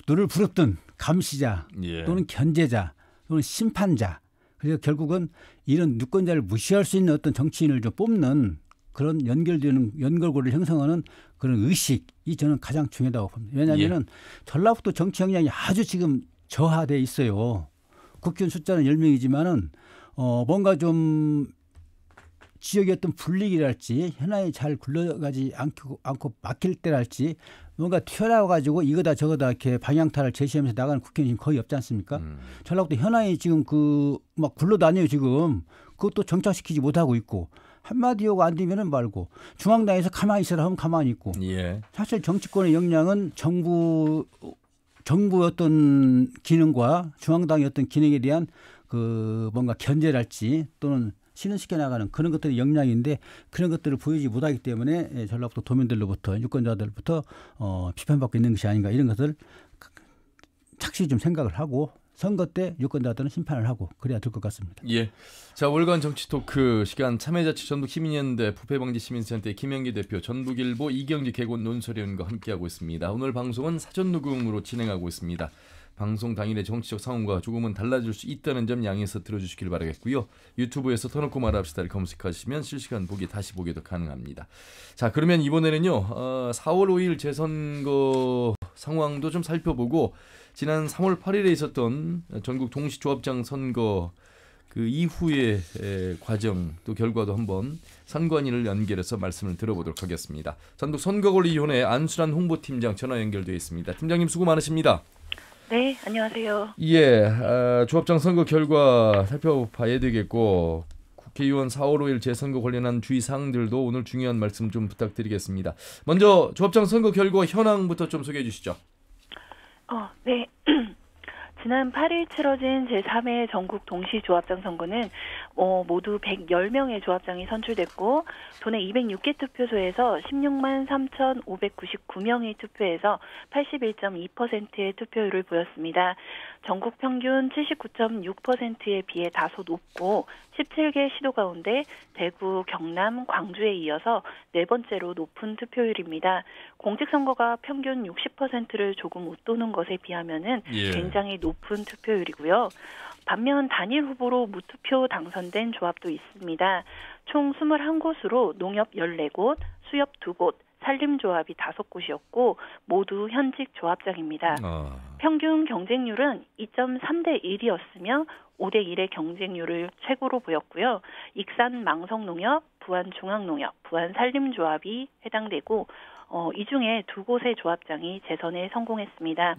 눈을 부릅뜬 감시자 또는 견제자 또는 심판자 그래서 결국은 이런 유권자를 무시할 수 있는 어떤 정치인을 좀 뽑는 그런 연결고리를 형성하는 그런 의식이 저는 가장 중요하다고 봅니다. 왜냐하면 전라북도 정치 역량이 아주 지금 저하돼 있어요. 국회의원 숫자는 10명이지만은 뭔가 좀 지역의 어떤 분리기랄지 현안이 잘 굴러가지 않고 막힐 때랄지 뭔가 튀어나와가지고 이거다 저거다 이렇게 방향타를 제시하면서 나가는 국회의원이 거의 없지 않습니까? 전라북도 현안이 지금 막 굴러다녀요 지금. 그것도 정착시키지 못하고 있고 한마디 요구 안 되면은 말고 중앙당에서 가만히 있으라 하면 가만히 있고 사실 정치권의 역량은 정부 어떤 기능과 중앙당의 어떤 기능에 대한 그 뭔가 견제랄지 또는 실현시켜 나가는 그런 것들이 역량인데 그런 것들을 보이지 못하기 때문에 전라북도 도민들로부터 유권자들부터 비판받고 있는 것이 아닌가 이런 것을 착실히 좀 생각을 하고 선거 때 유권자들은 심판을 하고 그래야 될 것 같습니다. 자 월간 정치 토크 시간 참여자치 전북 시민연대 부패방지 시민센터의 김영기 대표 전북일보 이경재 개곤 논설위원과 함께하고 있습니다. 오늘 방송은 사전 녹음으로 진행하고 있습니다. 방송 당일의 정치적 상황과 조금은 달라질 수 있다는 점 양해해서 들어주시길 바라겠고요. 유튜브에서 터놓고 말합시다를 검색하시면 실시간 다시 보기도 가능합니다. 자 그러면 이번에는요 4월 5일 재선거 상황도 좀 살펴보고 지난 3월 8일에 있었던 전국 동시조합장 선거 그 이후의 과정 또 결과도 한번 선관위를 연결해서 말씀을 들어보도록 하겠습니다. 전북 선거관리위원회 안수란 홍보팀장 전화 연결되어 있습니다. 팀장님 수고 많으십니다. 네, 안녕하세요. 조합장 선거 결과 살펴봐야 되겠고 국회의원 4월 5일 재선거 관련한 주의 사항들도 오늘 중요한 말씀 좀 부탁드리겠습니다. 먼저 조합장 선거 결과 현황부터 좀 소개해 주시죠. 네. 지난 8일 치러진 제3회 전국 동시조합장 선거는 모두 110명의 조합장이 선출됐고 도내 206개 투표소에서 16만 3,599명이 투표해서 81.2%의 투표율을 보였습니다. 전국 평균 79.6%에 비해 다소 높고 17개 시도 가운데 대구, 경남, 광주에 이어서 네 번째로 높은 투표율입니다. 공직선거가 평균 60%를 조금 웃도는 것에 비하면은 굉장히 높은 투표율이고요. 반면 단일 후보로 무투표 당선된 조합도 있습니다. 총 21곳으로 농협 14곳, 수협 2곳, 산림조합이 5곳이었고 모두 현직 조합장입니다. 평균 경쟁률은 2.3대 1이었으며 5대 1의 경쟁률을 최고로 보였고요. 익산 망성농협, 부안 중앙농협, 부안 산림조합이 해당되고 이 중에 2곳의 조합장이 재선에 성공했습니다.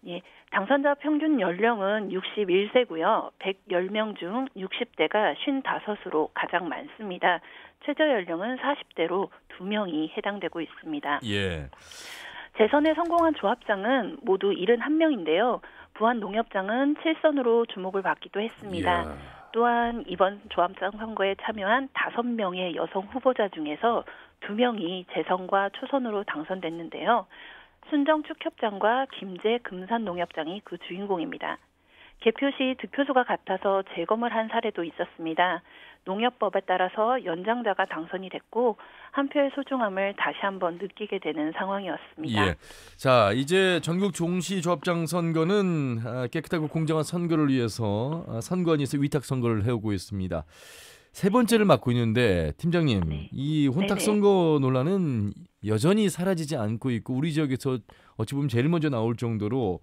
예, 당선자 평균 연령은 61세고요. 110명 중 60대가 55으로 가장 많습니다. 최저 연령은 40대로 2명이 해당되고 있습니다. 예. 재선에 성공한 조합장은 모두 71명인데요. 부안 농협장은 7선으로 주목을 받기도 했습니다. 예. 또한 이번 조합장 선거에 참여한 5명의 여성 후보자 중에서 2명이 재선과 초선으로 당선됐는데요. 순정 축협장과 김제 금산농협장이 그 주인공입니다. 개표 시 득표수가 같아서 재검을 한 사례도 있었습니다. 농협법에 따라서 연장자가 당선이 됐고 한 표의 소중함을 다시 한번 느끼게 되는 상황이었습니다. 예. 자, 이제 전국 종시조합장 선거는 깨끗하고 공정한 선거를 위해서 선관위에서 위탁 선거를 해오고 있습니다. 세 번째를 맡고 있는데 팀장님, 네. 이 혼탁 선거 논란은 여전히 사라지지 않고 있고 우리 지역에서 어찌 보면 제일 먼저 나올 정도로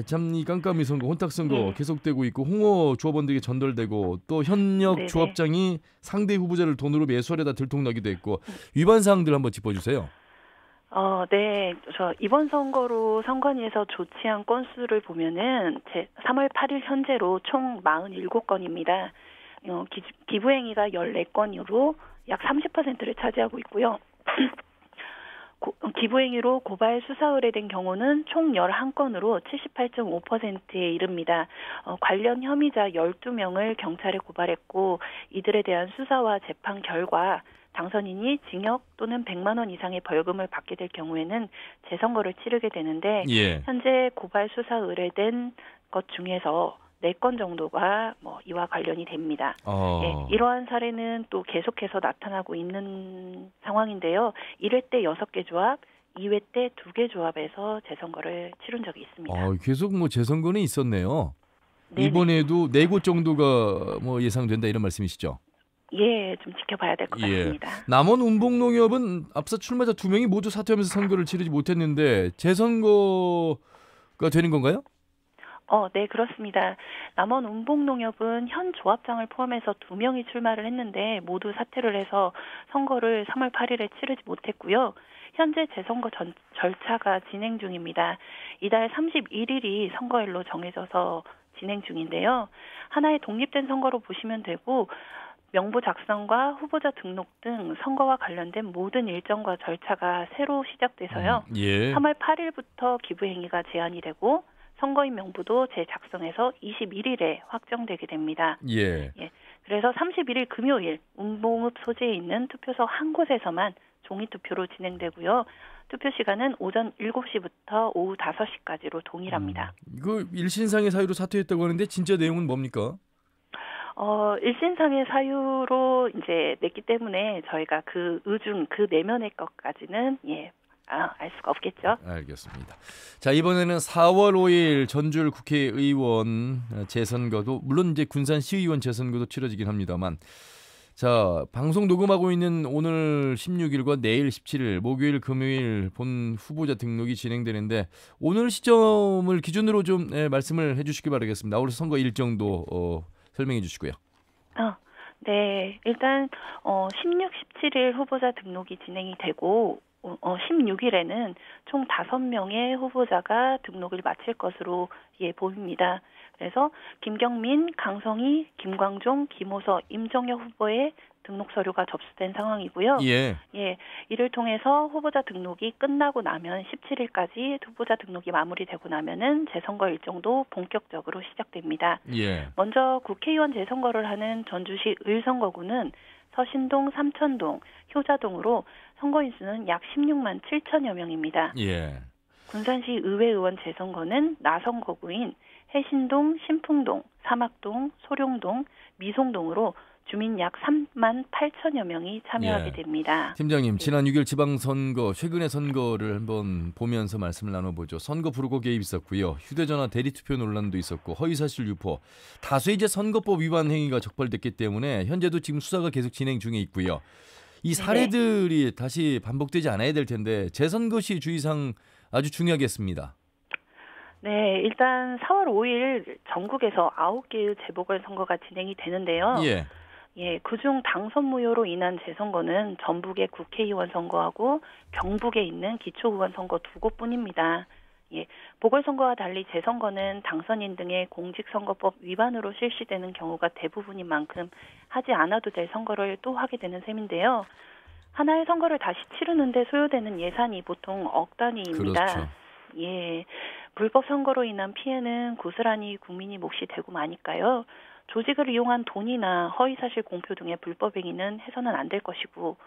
참 이 깜깜이 선거, 혼탁 선거 계속되고 있고 홍어 조합원들에게 전달되고 또 현역 조합장이 상대 후보자를 돈으로 매수하려다 들통나기도 했고 위반 사항들 한번 짚어주세요. 네. 저 이번 선거로 선관위에서 조치한 건수를 보면은 3월 8일 현재로 총 47건입니다. 기부행위가 14건으로 약 30%를 차지하고 있고요. 기부행위로 고발 수사 의뢰된 경우는 총 11건으로 78.5%에 이릅니다. 관련 혐의자 12명을 경찰에 고발했고 이들에 대한 수사와 재판 결과 당선인이 징역 또는 100만 원 이상의 벌금을 받게 될 경우에는 재선거를 치르게 되는데 현재 고발 수사 의뢰된 것 중에서 4건 정도가 이와 관련이 됩니다. 이러한 사례는 또 계속해서 나타나고 있는 상황인데요. 1회 때 6개 조합, 2회 때 2개 조합에서 재선거를 치른 적이 있습니다. 계속 재선거는 있었네요. 네네. 이번에도 4곳 정도가 예상된다 이런 말씀이시죠? 예, 좀 지켜봐야 될 것 같습니다. 남원 운봉농협은 앞서 출마자 2명이 모두 사퇴하면서 선거를 치르지 못했는데 재선거가 되는 건가요? 네, 그렇습니다. 남원 운봉농협은 현 조합장을 포함해서 2명이 출마를 했는데 모두 사퇴를 해서 선거를 3월 8일에 치르지 못했고요. 현재 재선거 절차가 진행 중입니다. 이달 31일이 선거일로 정해져서 진행 중인데요. 하나의 독립된 선거로 보시면 되고 명부 작성과 후보자 등록 등 선거와 관련된 모든 일정과 절차가 새로 시작돼서요. 3월 8일부터 기부행위가 제한이 되고 선거인 명부도 재작성해서 21일에 확정되게 됩니다. 그래서 31일 금요일 운봉읍 소재에 있는 투표소 한 곳에서만 종이투표로 진행되고요. 투표 시간은 오전 7시부터 오후 5시까지로 동일합니다. 그 일신상의 사유로 사퇴했다고 하는데 진짜 내용은 뭡니까? 일신상의 사유로 이제 냈기 때문에 저희가 그 내면의 것까지는 알 수가 없겠죠. 알겠습니다. 자, 이번에는 4월 5일 전주울 국회의원 재선거도 물론 이제 군산 시의원 재선거도 치러지긴 합니다만 자, 방송 녹음하고 있는 오늘 16일과 내일 17일 목요일 금요일 본 후보자 등록이 진행되는데 오늘 시점을 기준으로 좀 말씀을 해주시기 바라겠습니다. 오늘 선거 일정도 설명해 주시고요. 네, 일단 16, 17일 후보자 등록이 진행이 되고 16일에는 총 5명의 후보자가 등록을 마칠 것으로 보입니다. 그래서 김경민, 강성희, 김광종, 김호서, 임정혁 후보의 등록 서류가 접수된 상황이고요. 예. 이를 통해서 후보자 등록이 끝나고 나면 17일까지 후보자 등록이 마무리되고 나면은 재선거 일정도 본격적으로 시작됩니다. 예. 먼저 국회의원 재선거를 하는 전주시 을선거구는 서신동, 삼천동, 효자동으로 선거인 수는 약 16만 7천여 명입니다. 예. 군산시 의회의원 재선거는 나선거구인 해신동, 신풍동, 사막동, 소룡동, 미송동으로 주민 약 3만 8천여 명이 참여하게 됩니다. 팀장님, 지난 6일 지방선거, 최근의 선거를 한번 보면서 말씀을 나눠보죠. 선거 불허고 개입 있었고요. 휴대전화 대리투표 논란도 있었고 허위사실 유포. 다수의 이제 선거법 위반 행위가 적발됐기 때문에 현재도 지금 수사가 계속 진행 중에 있고요. 이 사례들이 다시 반복되지 않아야 될 텐데 재선거 시 주의사항 아주 중요하겠습니다. 네, 일단 4월 5일 전국에서 9개의 재보궐선거가 진행이 되는데요. 그중 당선 무효로 인한 재선거는 전북의 국회의원 선거하고 경북에 있는 기초의원 선거 2곳뿐입니다. 보궐선거와 달리 재선거는 당선인 등의 공직선거법 위반으로 실시되는 경우가 대부분인 만큼 하지 않아도 될 선거를 또 하게 되는 셈인데요. 하나의 선거를 다시 치르는데 소요되는 예산이 보통 억 단위입니다. 그렇죠. 불법 선거로 인한 피해는 고스란히 국민이 몫이 되고 마니까요. 조직을 이용한 돈이나 허위사실 공표 등의 불법 행위는 해서는 안 될 것이고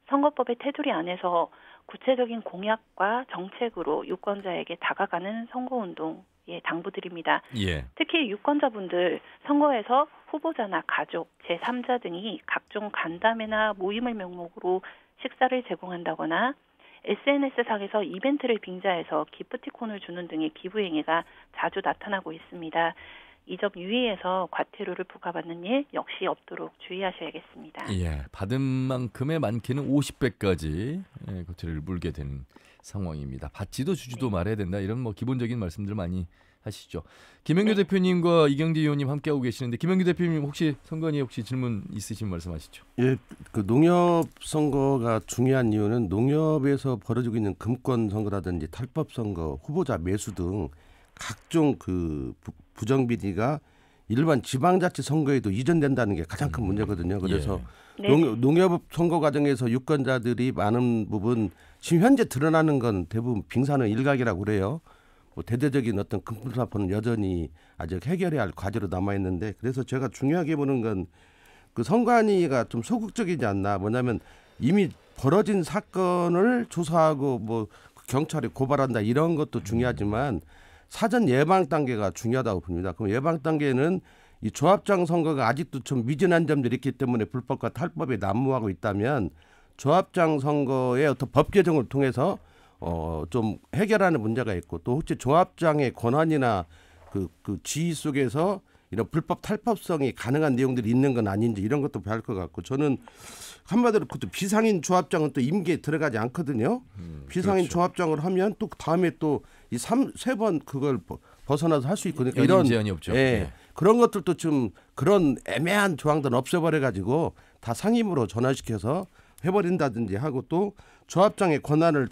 선거법의 테두리 안에서 구체적인 공약과 정책으로 유권자에게 다가가는 선거운동 당부드립니다. 특히 유권자분들 선거에서 후보자나 가족, 제3자 등이 각종 간담회나 모임을 명목으로 식사를 제공한다거나 SNS상에서 이벤트를 빙자해서 기프티콘을 주는 등의 기부행위가 자주 나타나고 있습니다. 이 점 유의해서 과태료를 부과받는 일 역시 없도록 주의하셔야겠습니다. 받은 만큼의 많게는 50배까지 과태료를 물게 되는 상황입니다. 받지도 주지도 말아야 된다. 이런 기본적인 말씀들 많이 하시죠. 김영규 대표님과 이경재 의원님 함께하고 계시는데 김영규 대표님 혹시 선관위 혹시 질문 있으신 말씀하시죠. 그 농협 선거가 중요한 이유는 농협에서 벌어지고 있는 금권 선거라든지 탈법 선거, 후보자 매수 등 각종 그 부정비리가 일반 지방자치 선거에도 이전된다는 게 가장 큰 문제거든요. 그래서 농협 선거 과정에서 유권자들이 많은 부분 지금 현재 드러나는 건 대부분 빙산의 일각이라고 그래요. 대대적인 어떤 금품사포는 여전히 아직 해결해야 할 과제로 남아 있는데 그래서 제가 중요하게 보는 건 그 선관위가 좀 소극적이지 않나. 뭐냐면 이미 벌어진 사건을 조사하고 경찰에 고발한다 이런 것도 중요하지만 사전 예방 단계가 중요하다고 봅니다. 그럼 예방 단계는 이 조합장 선거가 아직도 좀 미진한 점들이 있기 때문에 불법과 탈법에 난무하고 있다면 조합장 선거의 어떤 법 개정을 통해서 좀 해결하는 문제가 있고 또 혹시 조합장의 권한이나 그 지위 속에서 이런 불법 탈법성이 가능한 내용들이 있는 건 아닌지 이런 것도 봐야 할 것 같고 저는 한마디로 그것도 비상인 조합장은 또 임기에 들어가지 않거든요. 비상인 조합장을 하면 또 다음에 또 이 3번 그걸 벗어나서 할 수 있고 그러니까 이런 제한이 없죠. 그런 것들도 좀 그런 애매한 조항들은 없애버려 가지고 다 상임으로 전환시켜서 해버린다든지 하고 또 조합장의 권한을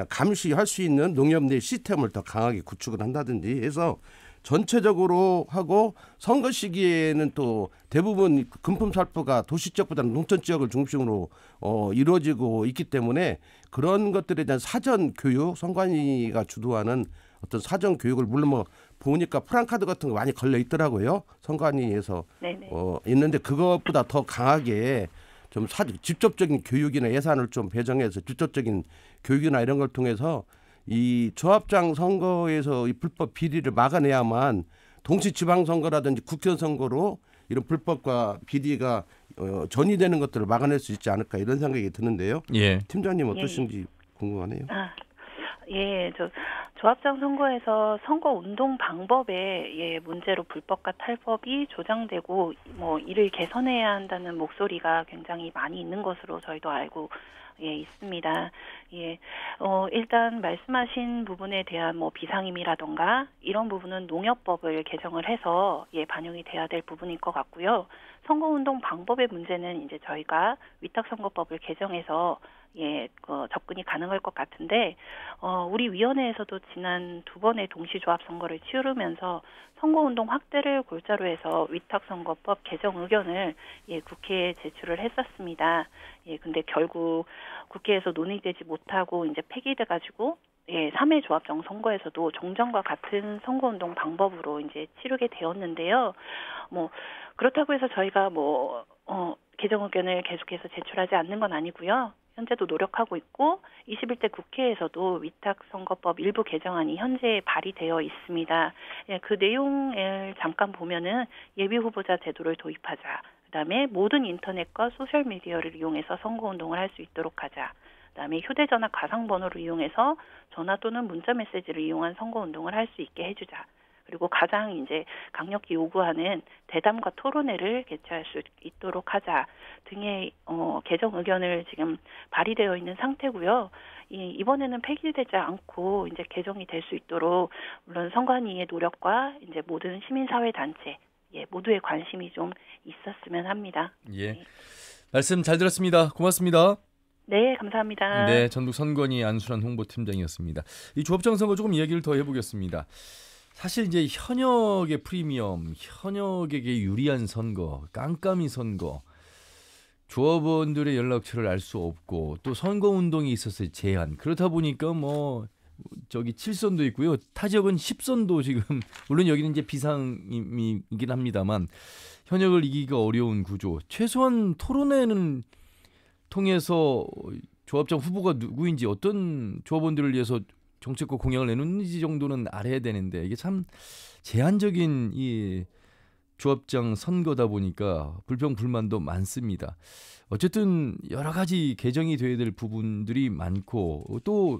감시할 수 있는 농협 내 시스템을 더 강하게 구축을 한다든지 해서 전체적으로 하고 선거 시기에는 또 대부분 금품살포가 도시 지역보다는 농촌 지역을 중심으로 이루어지고 있기 때문에 그런 것들에 대한 사전 교육 선관위가 주도하는 어떤 사전 교육을 물론 보니까 프랑카드 같은 거 많이 걸려 있더라고요. 선관위에서 있는데 그것보다 더 강하게 좀 직접적인 교육이나 예산을 좀 배정해서 직접적인 교육이나 이런 걸 통해서 이 조합장 선거에서 이 불법 비리를 막아내야만 동시 지방선거라든지 국회의원 선거로 이런 불법과 비리가 전이되는 것들을 막아낼 수 있지 않을까 이런 생각이 드는데요. 팀장님 어떠신지 궁금하네요. 조합장 선거에서 선거 운동 방법에 문제로 불법과 탈법이 조장되고 이를 개선해야 한다는 목소리가 굉장히 많이 있는 것으로 저희도 알고 있습니다. 일단 말씀하신 부분에 대한 비상임이라던가 이런 부분은 농협법을 개정을 해서 반영이 돼야 될 부분일 것 같고요. 선거운동 방법의 문제는 이제 저희가 위탁선거법을 개정해서 접근이 가능할 것 같은데 우리 위원회에서도 지난 2번의 동시조합 선거를 치르면서 선거운동 확대를 골자로 해서 위탁선거법 개정 의견을 국회에 제출을 했었습니다. 근데 결국 국회에서 논의되지 못하고 이제 폐기돼 가지고 3회 조합장 선거에서도 종전과 같은 선거운동 방법으로 이제 치르게 되었는데요. 그렇다고 해서 저희가 개정 의견을 계속해서 제출하지 않는 건 아니고요. 현재도 노력하고 있고 21대 국회에서도 위탁선거법 일부 개정안이 현재 발의되어 있습니다. 그 내용을 잠깐 보면은 예비후보자 제도를 도입하자. 그다음에 모든 인터넷과 소셜미디어를 이용해서 선거운동을 할 수 있도록 하자. 그다음에 휴대전화 가상번호를 이용해서 전화 또는 문자 메시지를 이용한 선거운동을 할 수 있게 해주자. 그리고 가장 이제 강력히 요구하는 대담과 토론회를 개최할 수 있도록 하자 등의 개정 의견을 지금 발의되어 있는 상태고요. 이번에는 폐기되지 않고 이제 개정이 될 수 있도록 물론 선관위의 노력과 이제 모든 시민사회 단체 모두의 관심이 좀 있었으면 합니다. 말씀 잘 들었습니다. 고맙습니다. 네, 감사합니다. 네, 전북 선관위 안순환 홍보팀장이었습니다. 이 조합장 선거 조금 이야기를 더 해보겠습니다. 사실 이제 현역의 프리미엄, 현역에게 유리한 선거, 깜깜이 선거, 조합원들의 연락처를 알 수 없고 또 선거 운동이 있었을 제한. 그렇다 보니까 칠선도 있고요. 타 지역은 10선도 지금 물론 여기는 이제 비상이긴 합니다만 현역을 이기기가 어려운 구조. 최소한 토론회는 통해서 조합장 후보가 누구인지 어떤 조합원들을 위해서 정책과 공약을 내놓는지 정도는 알아야 되는데 이게 참 제한적인 이 조합장 선거다 보니까 불평 불만도 많습니다. 어쨌든 여러 가지 개정이 돼야 될 부분들이 많고 또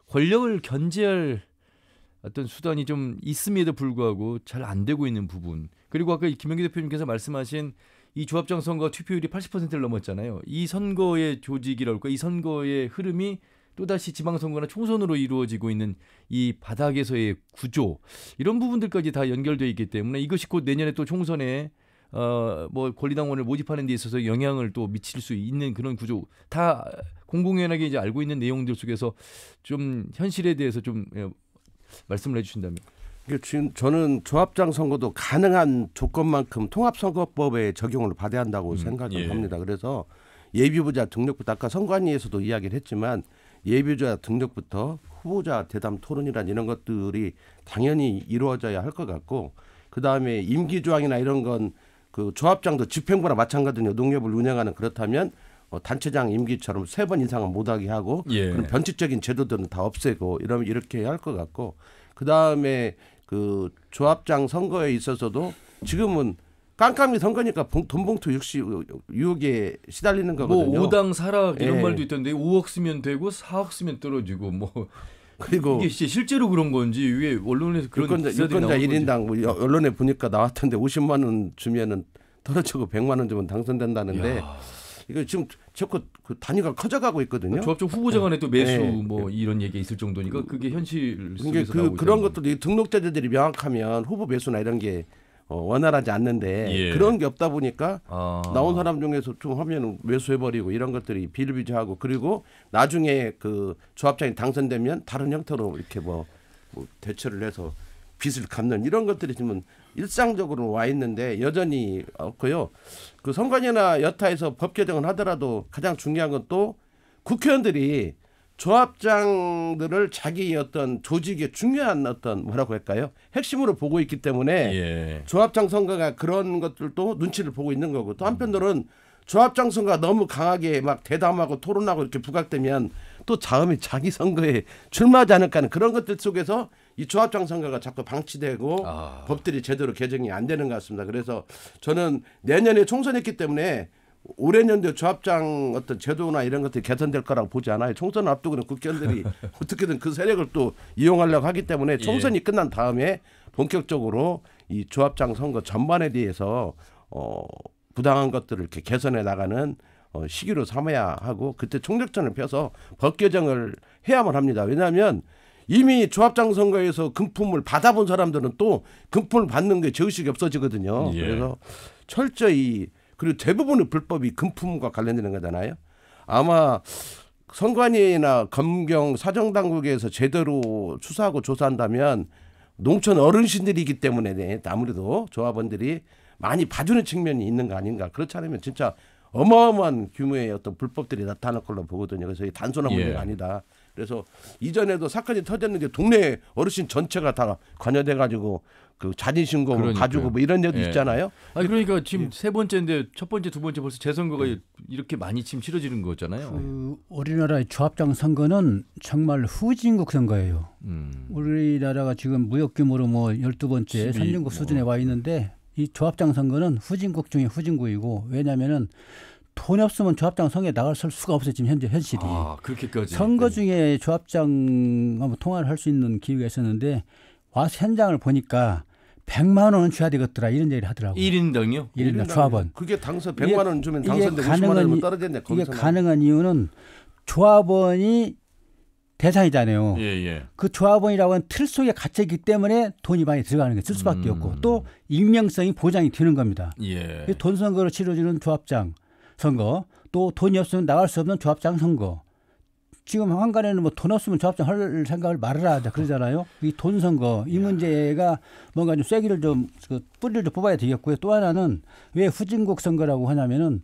권력을 견제할 어떤 수단이 좀 있음에도 불구하고 잘 안 되고 있는 부분. 그리고 아까 김영기 대표님께서 말씀하신 이 조합장 선거 투표율이 80%를 넘었잖아요. 이 선거의 조직이랄까 이 선거의 흐름이 또다시 지방선거나 총선으로 이루어지고 있는 이 바닥에서의 구조 이런 부분들까지 다 연결되어 있기 때문에 이것이 곧 내년에 또 총선에 권리당원을 모집하는 데 있어서 영향을 또 미칠 수 있는 그런 구조 다 공공연하게 이제 알고 있는 내용들 속에서 좀 현실에 대해서 좀 말씀을 해주신다면. 지금 저는 조합장 선거도 가능한 조건만큼 통합선거법에 적용을 받아야 한다고 생각을 합니다. 그래서 예비후보자 등록부터 아까 선관위에서도 이야기를 했지만 예비후보자 등록부터 후보자 대담 토론이란 이런 것들이 당연히 이루어져야 할 것 같고 그다음에 임기조항이나 이런 건 그 조합장도 집행부나 마찬가지로 농협을 운영하는 그렇다면 단체장 임기처럼 3번 이상은 못하게 하고 그런 변칙적인 제도들은 다 없애고 이렇게 할 것 같고 그다음에 그 조합장 선거에 있어서도 지금은 깜깜이 선거니까 돈봉투 유혹에 시달리는 거거든요. 5당 사락 이런 말도 있던데 5억 쓰면 되고 4억 쓰면 떨어지고 그리고 이게 실제로 그런 건지 위에 언론에서 그런 유권자 1인당 언론에 보니까 나왔던데 50만 원 주면은 떨어지고 100만 원 주면 당선된다는데 이거 지금 자꾸 그 단위가 커져가고 있거든요. 조합장 후보자 간에 또 매수 이런 얘기가 있을 정도니까 그게 현실 속에서 나오고 그런 것들이 등록제도들이 명확하면 후보 매수나 이런 게 원활하지 않는데 그런 게 없다 보니까 나온 사람 중에서 좀 하면 매수해버리고 이런 것들이 비일비재하고 그리고 나중에 그 조합장이 당선되면 다른 형태로 이렇게 대처를 해서 빚을 갚는 이런 것들이 지금 일상적으로 와 있는데 여전히 없고요. 그 선관위나 여타에서 법 개정을 하더라도 가장 중요한 건 또 국회의원들이 조합장들을 자기의 어떤 조직의 중요한 어떤 뭐라고 할까요? 핵심으로 보고 있기 때문에 조합장 선거가 그런 것들도 눈치를 보고 있는 거고 또 한편으로는 조합장 선거가 너무 강하게 막 대담하고 토론하고 이렇게 부각되면 또 다음에 자기 선거에 출마하지 않을까 하는 그런 것들 속에서 이 조합장 선거가 자꾸 방치되고 법들이 제대로 개정이 안 되는 것 같습니다. 그래서 저는 내년에 총선했기 때문에 올해 년도에 조합장 어떤 제도나 이런 것들이 개선될 거라고 보지 않아요. 총선을 앞두고는 국회의원들이 어떻게든 그 세력을 또 이용하려고 하기 때문에 총선이 끝난 다음에 본격적으로 이 조합장 선거 전반에 대해서 부당한 것들을 이렇게 개선해 나가는 시기로 삼아야 하고 그때 총력전을 펴서 법 개정을 해야만 합니다. 왜냐하면 이미 조합장 선거에서 금품을 받아본 사람들은 또 금품을 받는 게 죄의식이 없어지거든요. 그래서 철저히 그리고 대부분의 불법이 금품과 관련되는 거잖아요. 아마 선관위나 검경 사정당국에서 제대로 수사하고 조사한다면 농촌 어르신들이기 때문에 아무래도 조합원들이 많이 봐주는 측면이 있는 거 아닌가. 그렇지 않으면 진짜 어마어마한 규모의 어떤 불법들이 나타날 걸로 보거든요. 그래서 이 단순한 문제가 아니다. 그래서 이전에도 사건이 터졌는데 동네 어르신 전체가 다 관여돼가지고 그 자진신고 뭐 가지고 뭐 이런 일도 있잖아요. 아니 그러니까 지금 세 번째인데 첫 번째, 두 번째 벌써 재선거가 이렇게 많이 지금 치러지는 거잖아요. 그 우리나라의 조합장 선거는 정말 후진국 선거예요. 우리나라가 지금 무역 규모로 뭐 12번째 선진국 수준에 와 있는데 이 조합장 선거는 후진국 중에 후진국이고 왜냐하면은 돈이 없으면 조합장 선거에 나갈 수가 없어요. 지금 현재 현실이. 그렇게까지. 선거 중에 조합장 통화를 할 수 있는 기회가 있었는데 와서 현장을 보니까 100만 원은 줘야 되겠더라 이런 얘기를 하더라고요. 1인당요? 1인당 조합원. 그게 100만 원 주면 당선되고 50만 원이면 떨어졌네. 이게 가능한 이유는 조합원이 대상이잖아요. 그 조합원이라고 하는 틀 속에 갇혀있기 때문에 돈이 많이 들어가는 게 쓸 수밖에 없고 또 익명성이 보장이 되는 겁니다. 돈 선거를 치러주는 조합장 선거 또 돈이 없으면 나갈 수 없는 조합장 선거. 지금 한간에는 뭐 돈 없으면 조합장 할 생각을 말아라 그러잖아요. 이 돈 선거 이 문제가 뭔가 좀 쐐기를 좀 뿌리를 좀 뽑아야 되겠고요. 또 하나는 왜 후진국 선거라고 하냐면은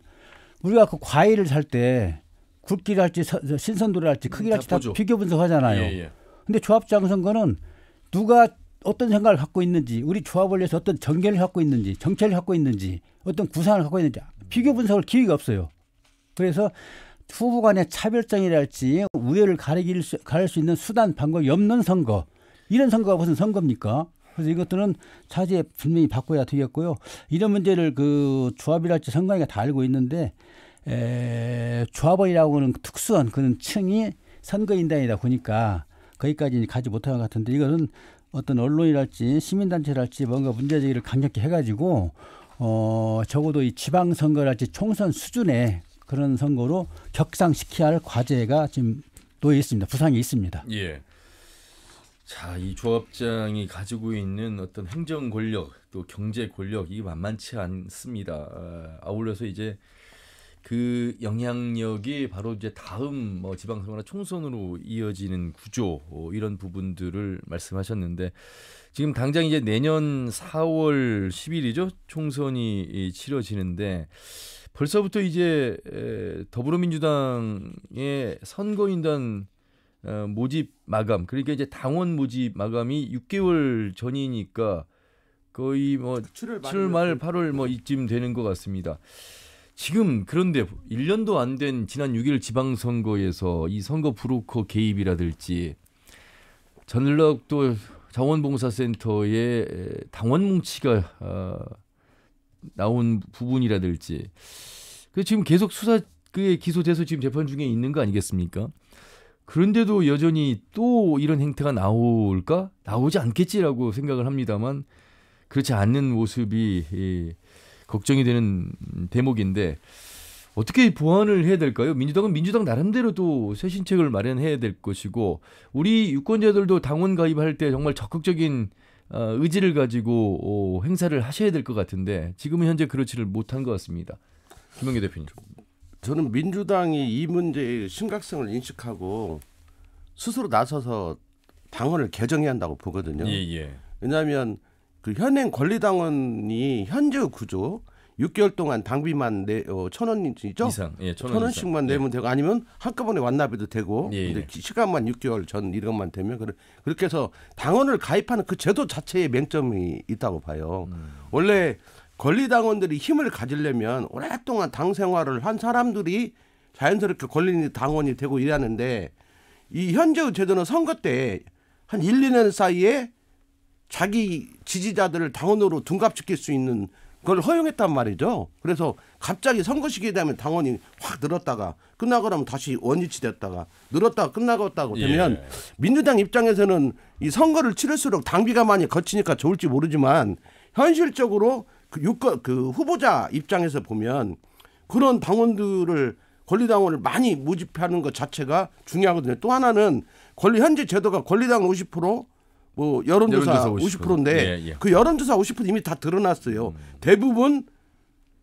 우리가 그 과일을 살 때 굵기를 할지 신선도를 할지 크기를 할지 다 비교 분석하잖아요. 근데 조합장 선거는 누가 어떤 생각을 갖고 있는지 우리 조합을 위해서 어떤 전개를 갖고 있는지 정체를 갖고 있는지 어떤 구상을 갖고 있는지 비교 분석을 기회가 없어요. 그래서 후보 간의 차별성이랄지 우열을 가릴 수 있는 수단 방법이 없는 선거. 이런 선거가 무슨 선거입니까? 그래서 이것들은 차지에 분명히 바꿔야 되겠고요. 이런 문제를 그 조합이랄지 선관위가 다 알고 있는데 조합원이라고 하는 특수한 그런 층이 선거인단이다 보니까 거기까지 가지 못한 것 같은데 이거는 어떤 언론이랄지 시민단체랄지 뭔가 문제제기를 강력히 해가지고 적어도 이 지방선거랄지 총선 수준의 그런 선거로 격상시켜야 할 과제가 지금 놓여 있습니다. 부상이 있습니다. 자, 이 조합장이 가지고 있는 어떤 행정 권력 또 경제 권력 이게 만만치 않습니다. 아울러서 이제 그 영향력이 바로 이제 다음 뭐 지방선거나 총선으로 이어지는 구조 이런 부분들을 말씀하셨는데 지금 당장 이제 내년 4월 10일이죠 총선이 치러지는데 벌써부터 이제 더불어민주당의 선거인단 모집 마감 그러니까 이제 당원 모집 마감이 6개월 전이니까 거의 뭐 7월 말 8월 뭐 이쯤 되는 것 같습니다. 지금 그런데 1년도 안 된 지난 6일 지방선거에서 이 선거 브로커 개입이라든지 전라북도 자원봉사센터의 당원 뭉치가 나온 부분이라든지 그 지금 계속 수사에 기소돼서 지금 재판 중에 있는 거 아니겠습니까? 그런데도 여전히 또 이런 행태가 나올까? 나오지 않겠지라고 생각을 합니다만 그렇지 않는 모습이 걱정이 되는 대목인데 어떻게 보완을 해야 될까요? 민주당은 민주당 나름대로 또 쇄신책을 마련해야 될 것이고 우리 유권자들도 당원 가입할 때 정말 적극적인 의지를 가지고 행사를 하셔야 될 것 같은데 지금은 현재 그렇지를 못한 것 같습니다. 김영규 대표님. 저는 민주당이 이 문제의 심각성을 인식하고 스스로 나서서 당원을 개정해야 한다고 보거든요. 왜냐하면 그 현행 권리당원이 현재의 구조 6개월 동안 당비만 1,000원이죠? 이상. 1,000원씩만 내면 되고 아니면 한꺼번에 완납해도 되고 근데 시간만 6개월 전 이것만 되면 그렇게 해서 당원을 가입하는 그 제도 자체에 맹점이 있다고 봐요. 원래 권리당원들이 힘을 가지려면 오랫동안 당 생활을 한 사람들이 자연스럽게 권리당원이 되고 이러는데 이 현재의 제도는 선거 때 한 1, 2년 사이에 자기 지지자들을 당원으로 둔갑시킬 수 있는 그걸 허용했단 말이죠. 그래서 갑자기 선거 시기에 되면 당원이 확 늘었다가 끝나고 나면 다시 원위치 됐다가 늘었다가 끝나고 되면 민주당 입장에서는 이 선거를 치를수록 당비가 많이 거치니까 좋을지 모르지만 현실적으로 그 후보자 입장에서 보면 그런 당원들을 권리당원을 많이 모집하는 것 자체가 중요하거든요. 또 하나는 현재 제도가 권리당원 50% 뭐 여론조사 50%인데 그 여론조사 50% 이미 다 드러났어요. 대부분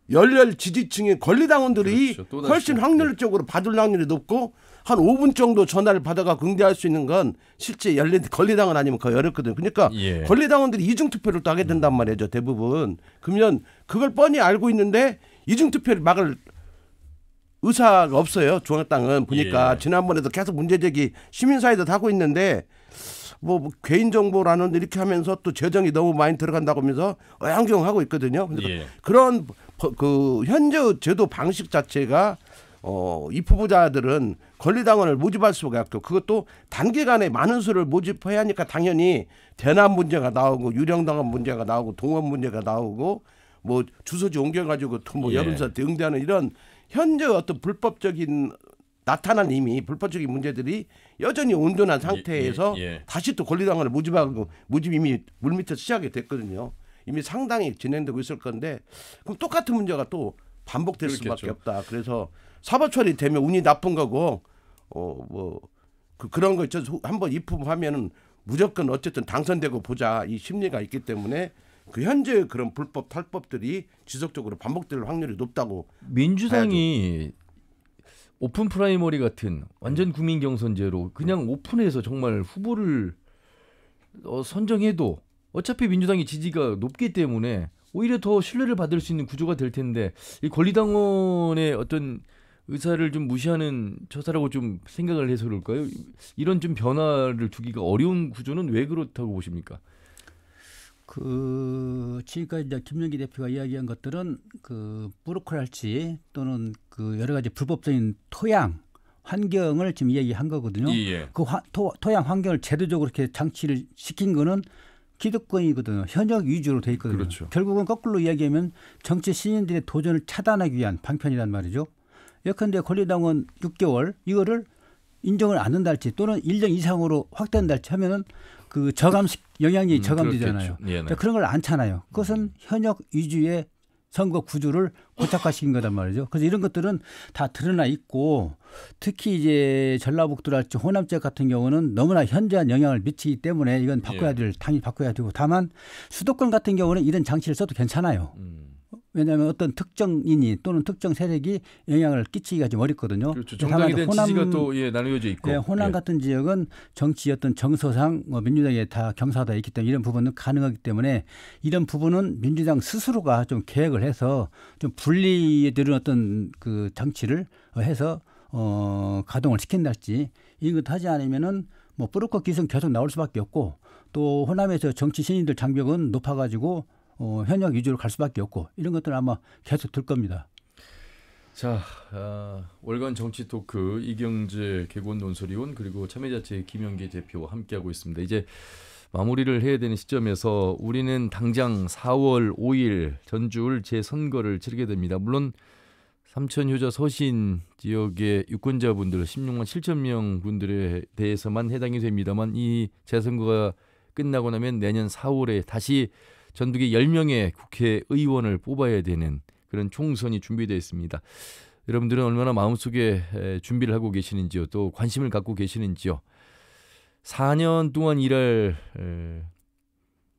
열렬 지지층의 권리당원들이 훨씬 확률적으로 받을 확률이 높고 한 5분 정도 전화를 받아가 응대할 수 있는 건 실제 권리당원 아니면 거의 어렵거든요. 그러니까 예. 권리당원들이 이중투표를 또 하게 된단 말이죠. 대부분. 그러면 그걸 뻔히 알고 있는데 이중투표를 막을 의사가 없어요. 중앙당은 보니까 예. 지난번에도 계속 문제제기 시민사회도 하고 있는데 뭐 개인정보라는 이렇게 하면서 또 재정이 너무 많이 들어간다고 하면서 어양경하고 있거든요. 예. 그런 그 현재 제도 방식 자체가 이 후보자들은 권리당원을 모집할 수가 없고 그것도 단기간에 많은 수를 모집해야 하니까 당연히 대남 문제가 나오고 유령당원 문제가 나오고 동원 문제가 나오고 뭐 주소지 옮겨가지고 또 뭐 예. 여론조사 응대하는 이런 현재 어떤 불법적인 나타난 이미 불법적인 문제들이 여전히 온전한 상태에서 다시 또 권리당원을 모집하고 모집 이미 물밑에 시작이 됐거든요. 이미 상당히 진행되고 있을 건데 그럼 똑같은 문제가 또 반복될 그렇겠죠. 수밖에 없다. 그래서 사법 처리되면 운이 나쁜 거고 뭐 그런 거 있죠. 한번 입후보하면은 무조건 어쨌든 당선되고 보자 이 심리가 있기 때문에 그 현재 그런 불법 탈법들이 지속적으로 반복될 확률이 높다고. 민주당이 봐야죠. 오픈 프라이머리 같은 완전 국민 경선제로 그냥 오픈해서 정말 후보를 선정해도 어차피 민주당이 지지가 높기 때문에 오히려 더 신뢰를 받을 수 있는 구조가 될 텐데 이 권리당원의 어떤 의사를 좀 무시하는 처사라고 좀 생각을 해서 그럴까요? 이런 좀 변화를 주기가 어려운 구조는 왜 그렇다고 보십니까? 지금까지 이제 김영기 대표가 이야기한 것들은 그 브로커랄지 또는 그 여러 가지 불법적인 토양 환경을 지금 이야기한 거거든요. 예. 그 토양 환경을 제도적으로 이렇게 장치를 시킨 거는 기득권이거든요. 현역 위주로 돼 있거든요. 그렇죠. 결국은 거꾸로 이야기하면 정치 신인들의 도전을 차단하기 위한 방편이란 말이죠. 예컨대 권리당원 6개월 이거를 인정을 안 한다 할지 또는 1년 이상으로 확대한다 할지 하면은 그 저감식 영향이 저감되잖아요. 그러니까 그런 걸 않잖아요. 그것은 현역 위주의 선거 구조를 고착화시킨 거단 말이죠. 그래서 이런 것들은 다 드러나 있고 특히 이제 전라북도랄지 호남 지역 같은 경우는 너무나 현저한 영향을 미치기 때문에 이건 바꿔야 될 당연히 바꿔야 되고 다만 수도권 같은 경우는 이런 장치를 써도 괜찮아요. 왜냐하면 어떤 특정인이 또는 특정 세력이 영향을 끼치기가 좀 어렵거든요. 그렇죠. 정당에 대한 지지가 또 나누어져 있고. 호남 같은 지역은 정치 어떤 정서상 민주당에 다 경사가 있기 때문에 이런 부분은 가능하기 때문에 이런 부분은 민주당 스스로가 좀 계획을 해서 좀 분리되는 어떤 그 장치를 해서 가동을 시킨달지 이런 것 하지 않으면은 뭐 브로커 기승 계속 나올 수밖에 없고 또 호남에서 정치 신인들 장벽은 높아가지고 현역 위주로 갈 수밖에 없고 이런 것들은 아마 계속 들 겁니다. 자, 월간 정치 토크 이경재 개곤 논설위원 그리고 참여자체 김영기 대표와 함께하고 있습니다. 이제 마무리를 해야 되는 시점에서 우리는 당장 4월 5일 전주울 재선거를 치르게 됩니다. 물론 삼천효자 서신 지역의 유권자분들 16만 7천 명 분들에 대해서만 해당이 됩니다만 이 재선거가 끝나고 나면 내년 4월에 다시 전국에 10명의 국회의원을 뽑아야 되는 그런 총선이 준비되어 있습니다. 여러분들은 얼마나 마음속에 준비를 하고 계시는지요. 또 관심을 갖고 계시는지요. 4년 동안 일할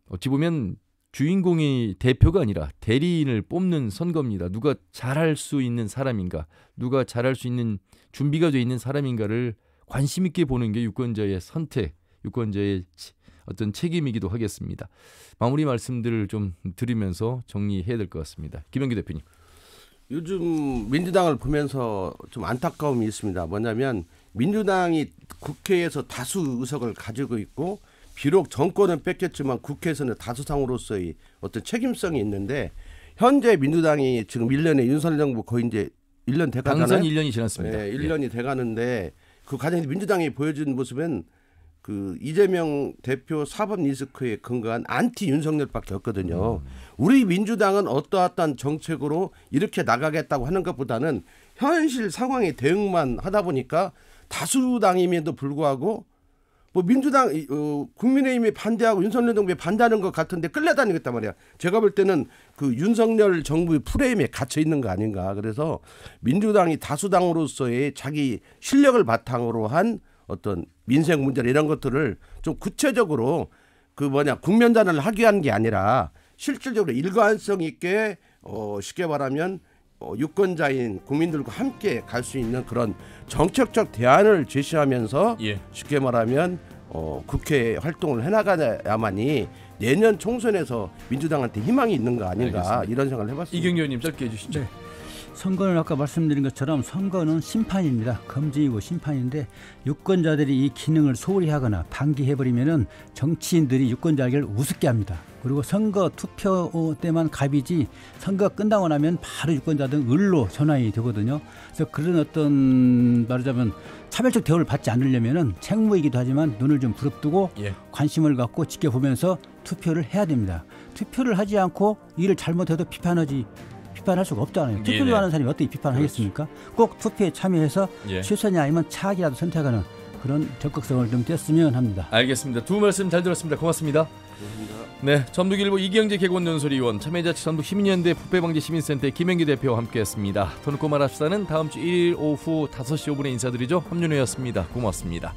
어찌 보면 주인공이 대표가 아니라 대리인을 뽑는 선거입니다. 누가 잘할 수 있는 사람인가, 누가 잘할 수 있는 준비가 되어 있는 사람인가를 관심 있게 보는 게 유권자의 선택, 유권자의 어떤 책임이기도 하겠습니다. 마무리 말씀들을 좀 드리면서 정리해야 될 것 같습니다. 김영기 대표님. 요즘 민주당을 보면서 좀 안타까움이 있습니다. 뭐냐면 민주당이 국회에서 다수 의석을 가지고 있고 비록 정권은 뺏겼지만 국회에서는 다수당으로서의 어떤 책임성이 있는데 현재 민주당이 지금 1년에 윤석열 정부 거의 이제 1년 돼가잖아요. 당선 1년이 지났습니다. 네, 1년이 돼가는데 그 과정에서 민주당이 보여준 모습은 그 이재명 대표 사법 리스크에 근거한 안티 윤석열밖에 없거든요. 우리 민주당은 어떠한 정책으로 이렇게 나가겠다고 하는 것보다는 현실 상황에 대응만 하다 보니까 다수당임에도 불구하고 뭐 민주당 국민의힘이 반대하고 윤석열 정부에 반대하는 것 같은데 끌려다니겠단 말이야. 제가 볼 때는 그 윤석열 정부의 프레임에 갇혀 있는 거 아닌가. 그래서 민주당이 다수당으로서의 자기 실력을 바탕으로 한 어떤 민생 문제 이런 것들을 좀 구체적으로 국면전을 하게 하는 게 아니라 실질적으로 일관성 있게 쉽게 말하면 유권자인 국민들과 함께 갈 수 있는 그런 정책적 대안을 제시하면서 예. 쉽게 말하면 국회 활동을 해나가야만이 내년 총선에서 민주당한테 희망이 있는 거 아닌가 알겠습니다. 이런 생각을 해봤습니다. 이경규 의원님 짧게 해주시죠. 네. 선거는 아까 말씀드린 것처럼 선거는 심판입니다. 검증이고 심판인데 유권자들이 이 기능을 소홀히 하거나 방기해버리면은 정치인들이 유권자를 우습게 합니다. 그리고 선거 투표 때만 갑이지 선거가 끝나고 나면 바로 유권자들은 을로 전환이 되거든요. 그래서 그런 어떤 말하자면 차별적 대우를 받지 않으려면은 책무이기도 하지만 눈을 좀 부릅뜨고 예. 관심을 갖고 지켜보면서 투표를 해야 됩니다. 투표를 하지 않고 일을 잘못해도 비판할 수가 없잖아요. 투표도 네네. 하는 사람이 어떻게 비판하겠습니까? 꼭 투표에 참여해서 예. 최선이 아니면 차악이라도 선택하는 그런 적극성을 좀 띄었으면 합니다. 알겠습니다. 두 말씀 잘 들었습니다. 고맙습니다. 네, 전북일보 이경재 개건연설위원, 참여자치 전북 시민연대 부패방지 시민센터의 김영기 대표와 함께했습니다. 토론코 말합시다는 다음 주 1일 오후 5시 5분에 인사드리죠. 함윤호였습니다. 고맙습니다.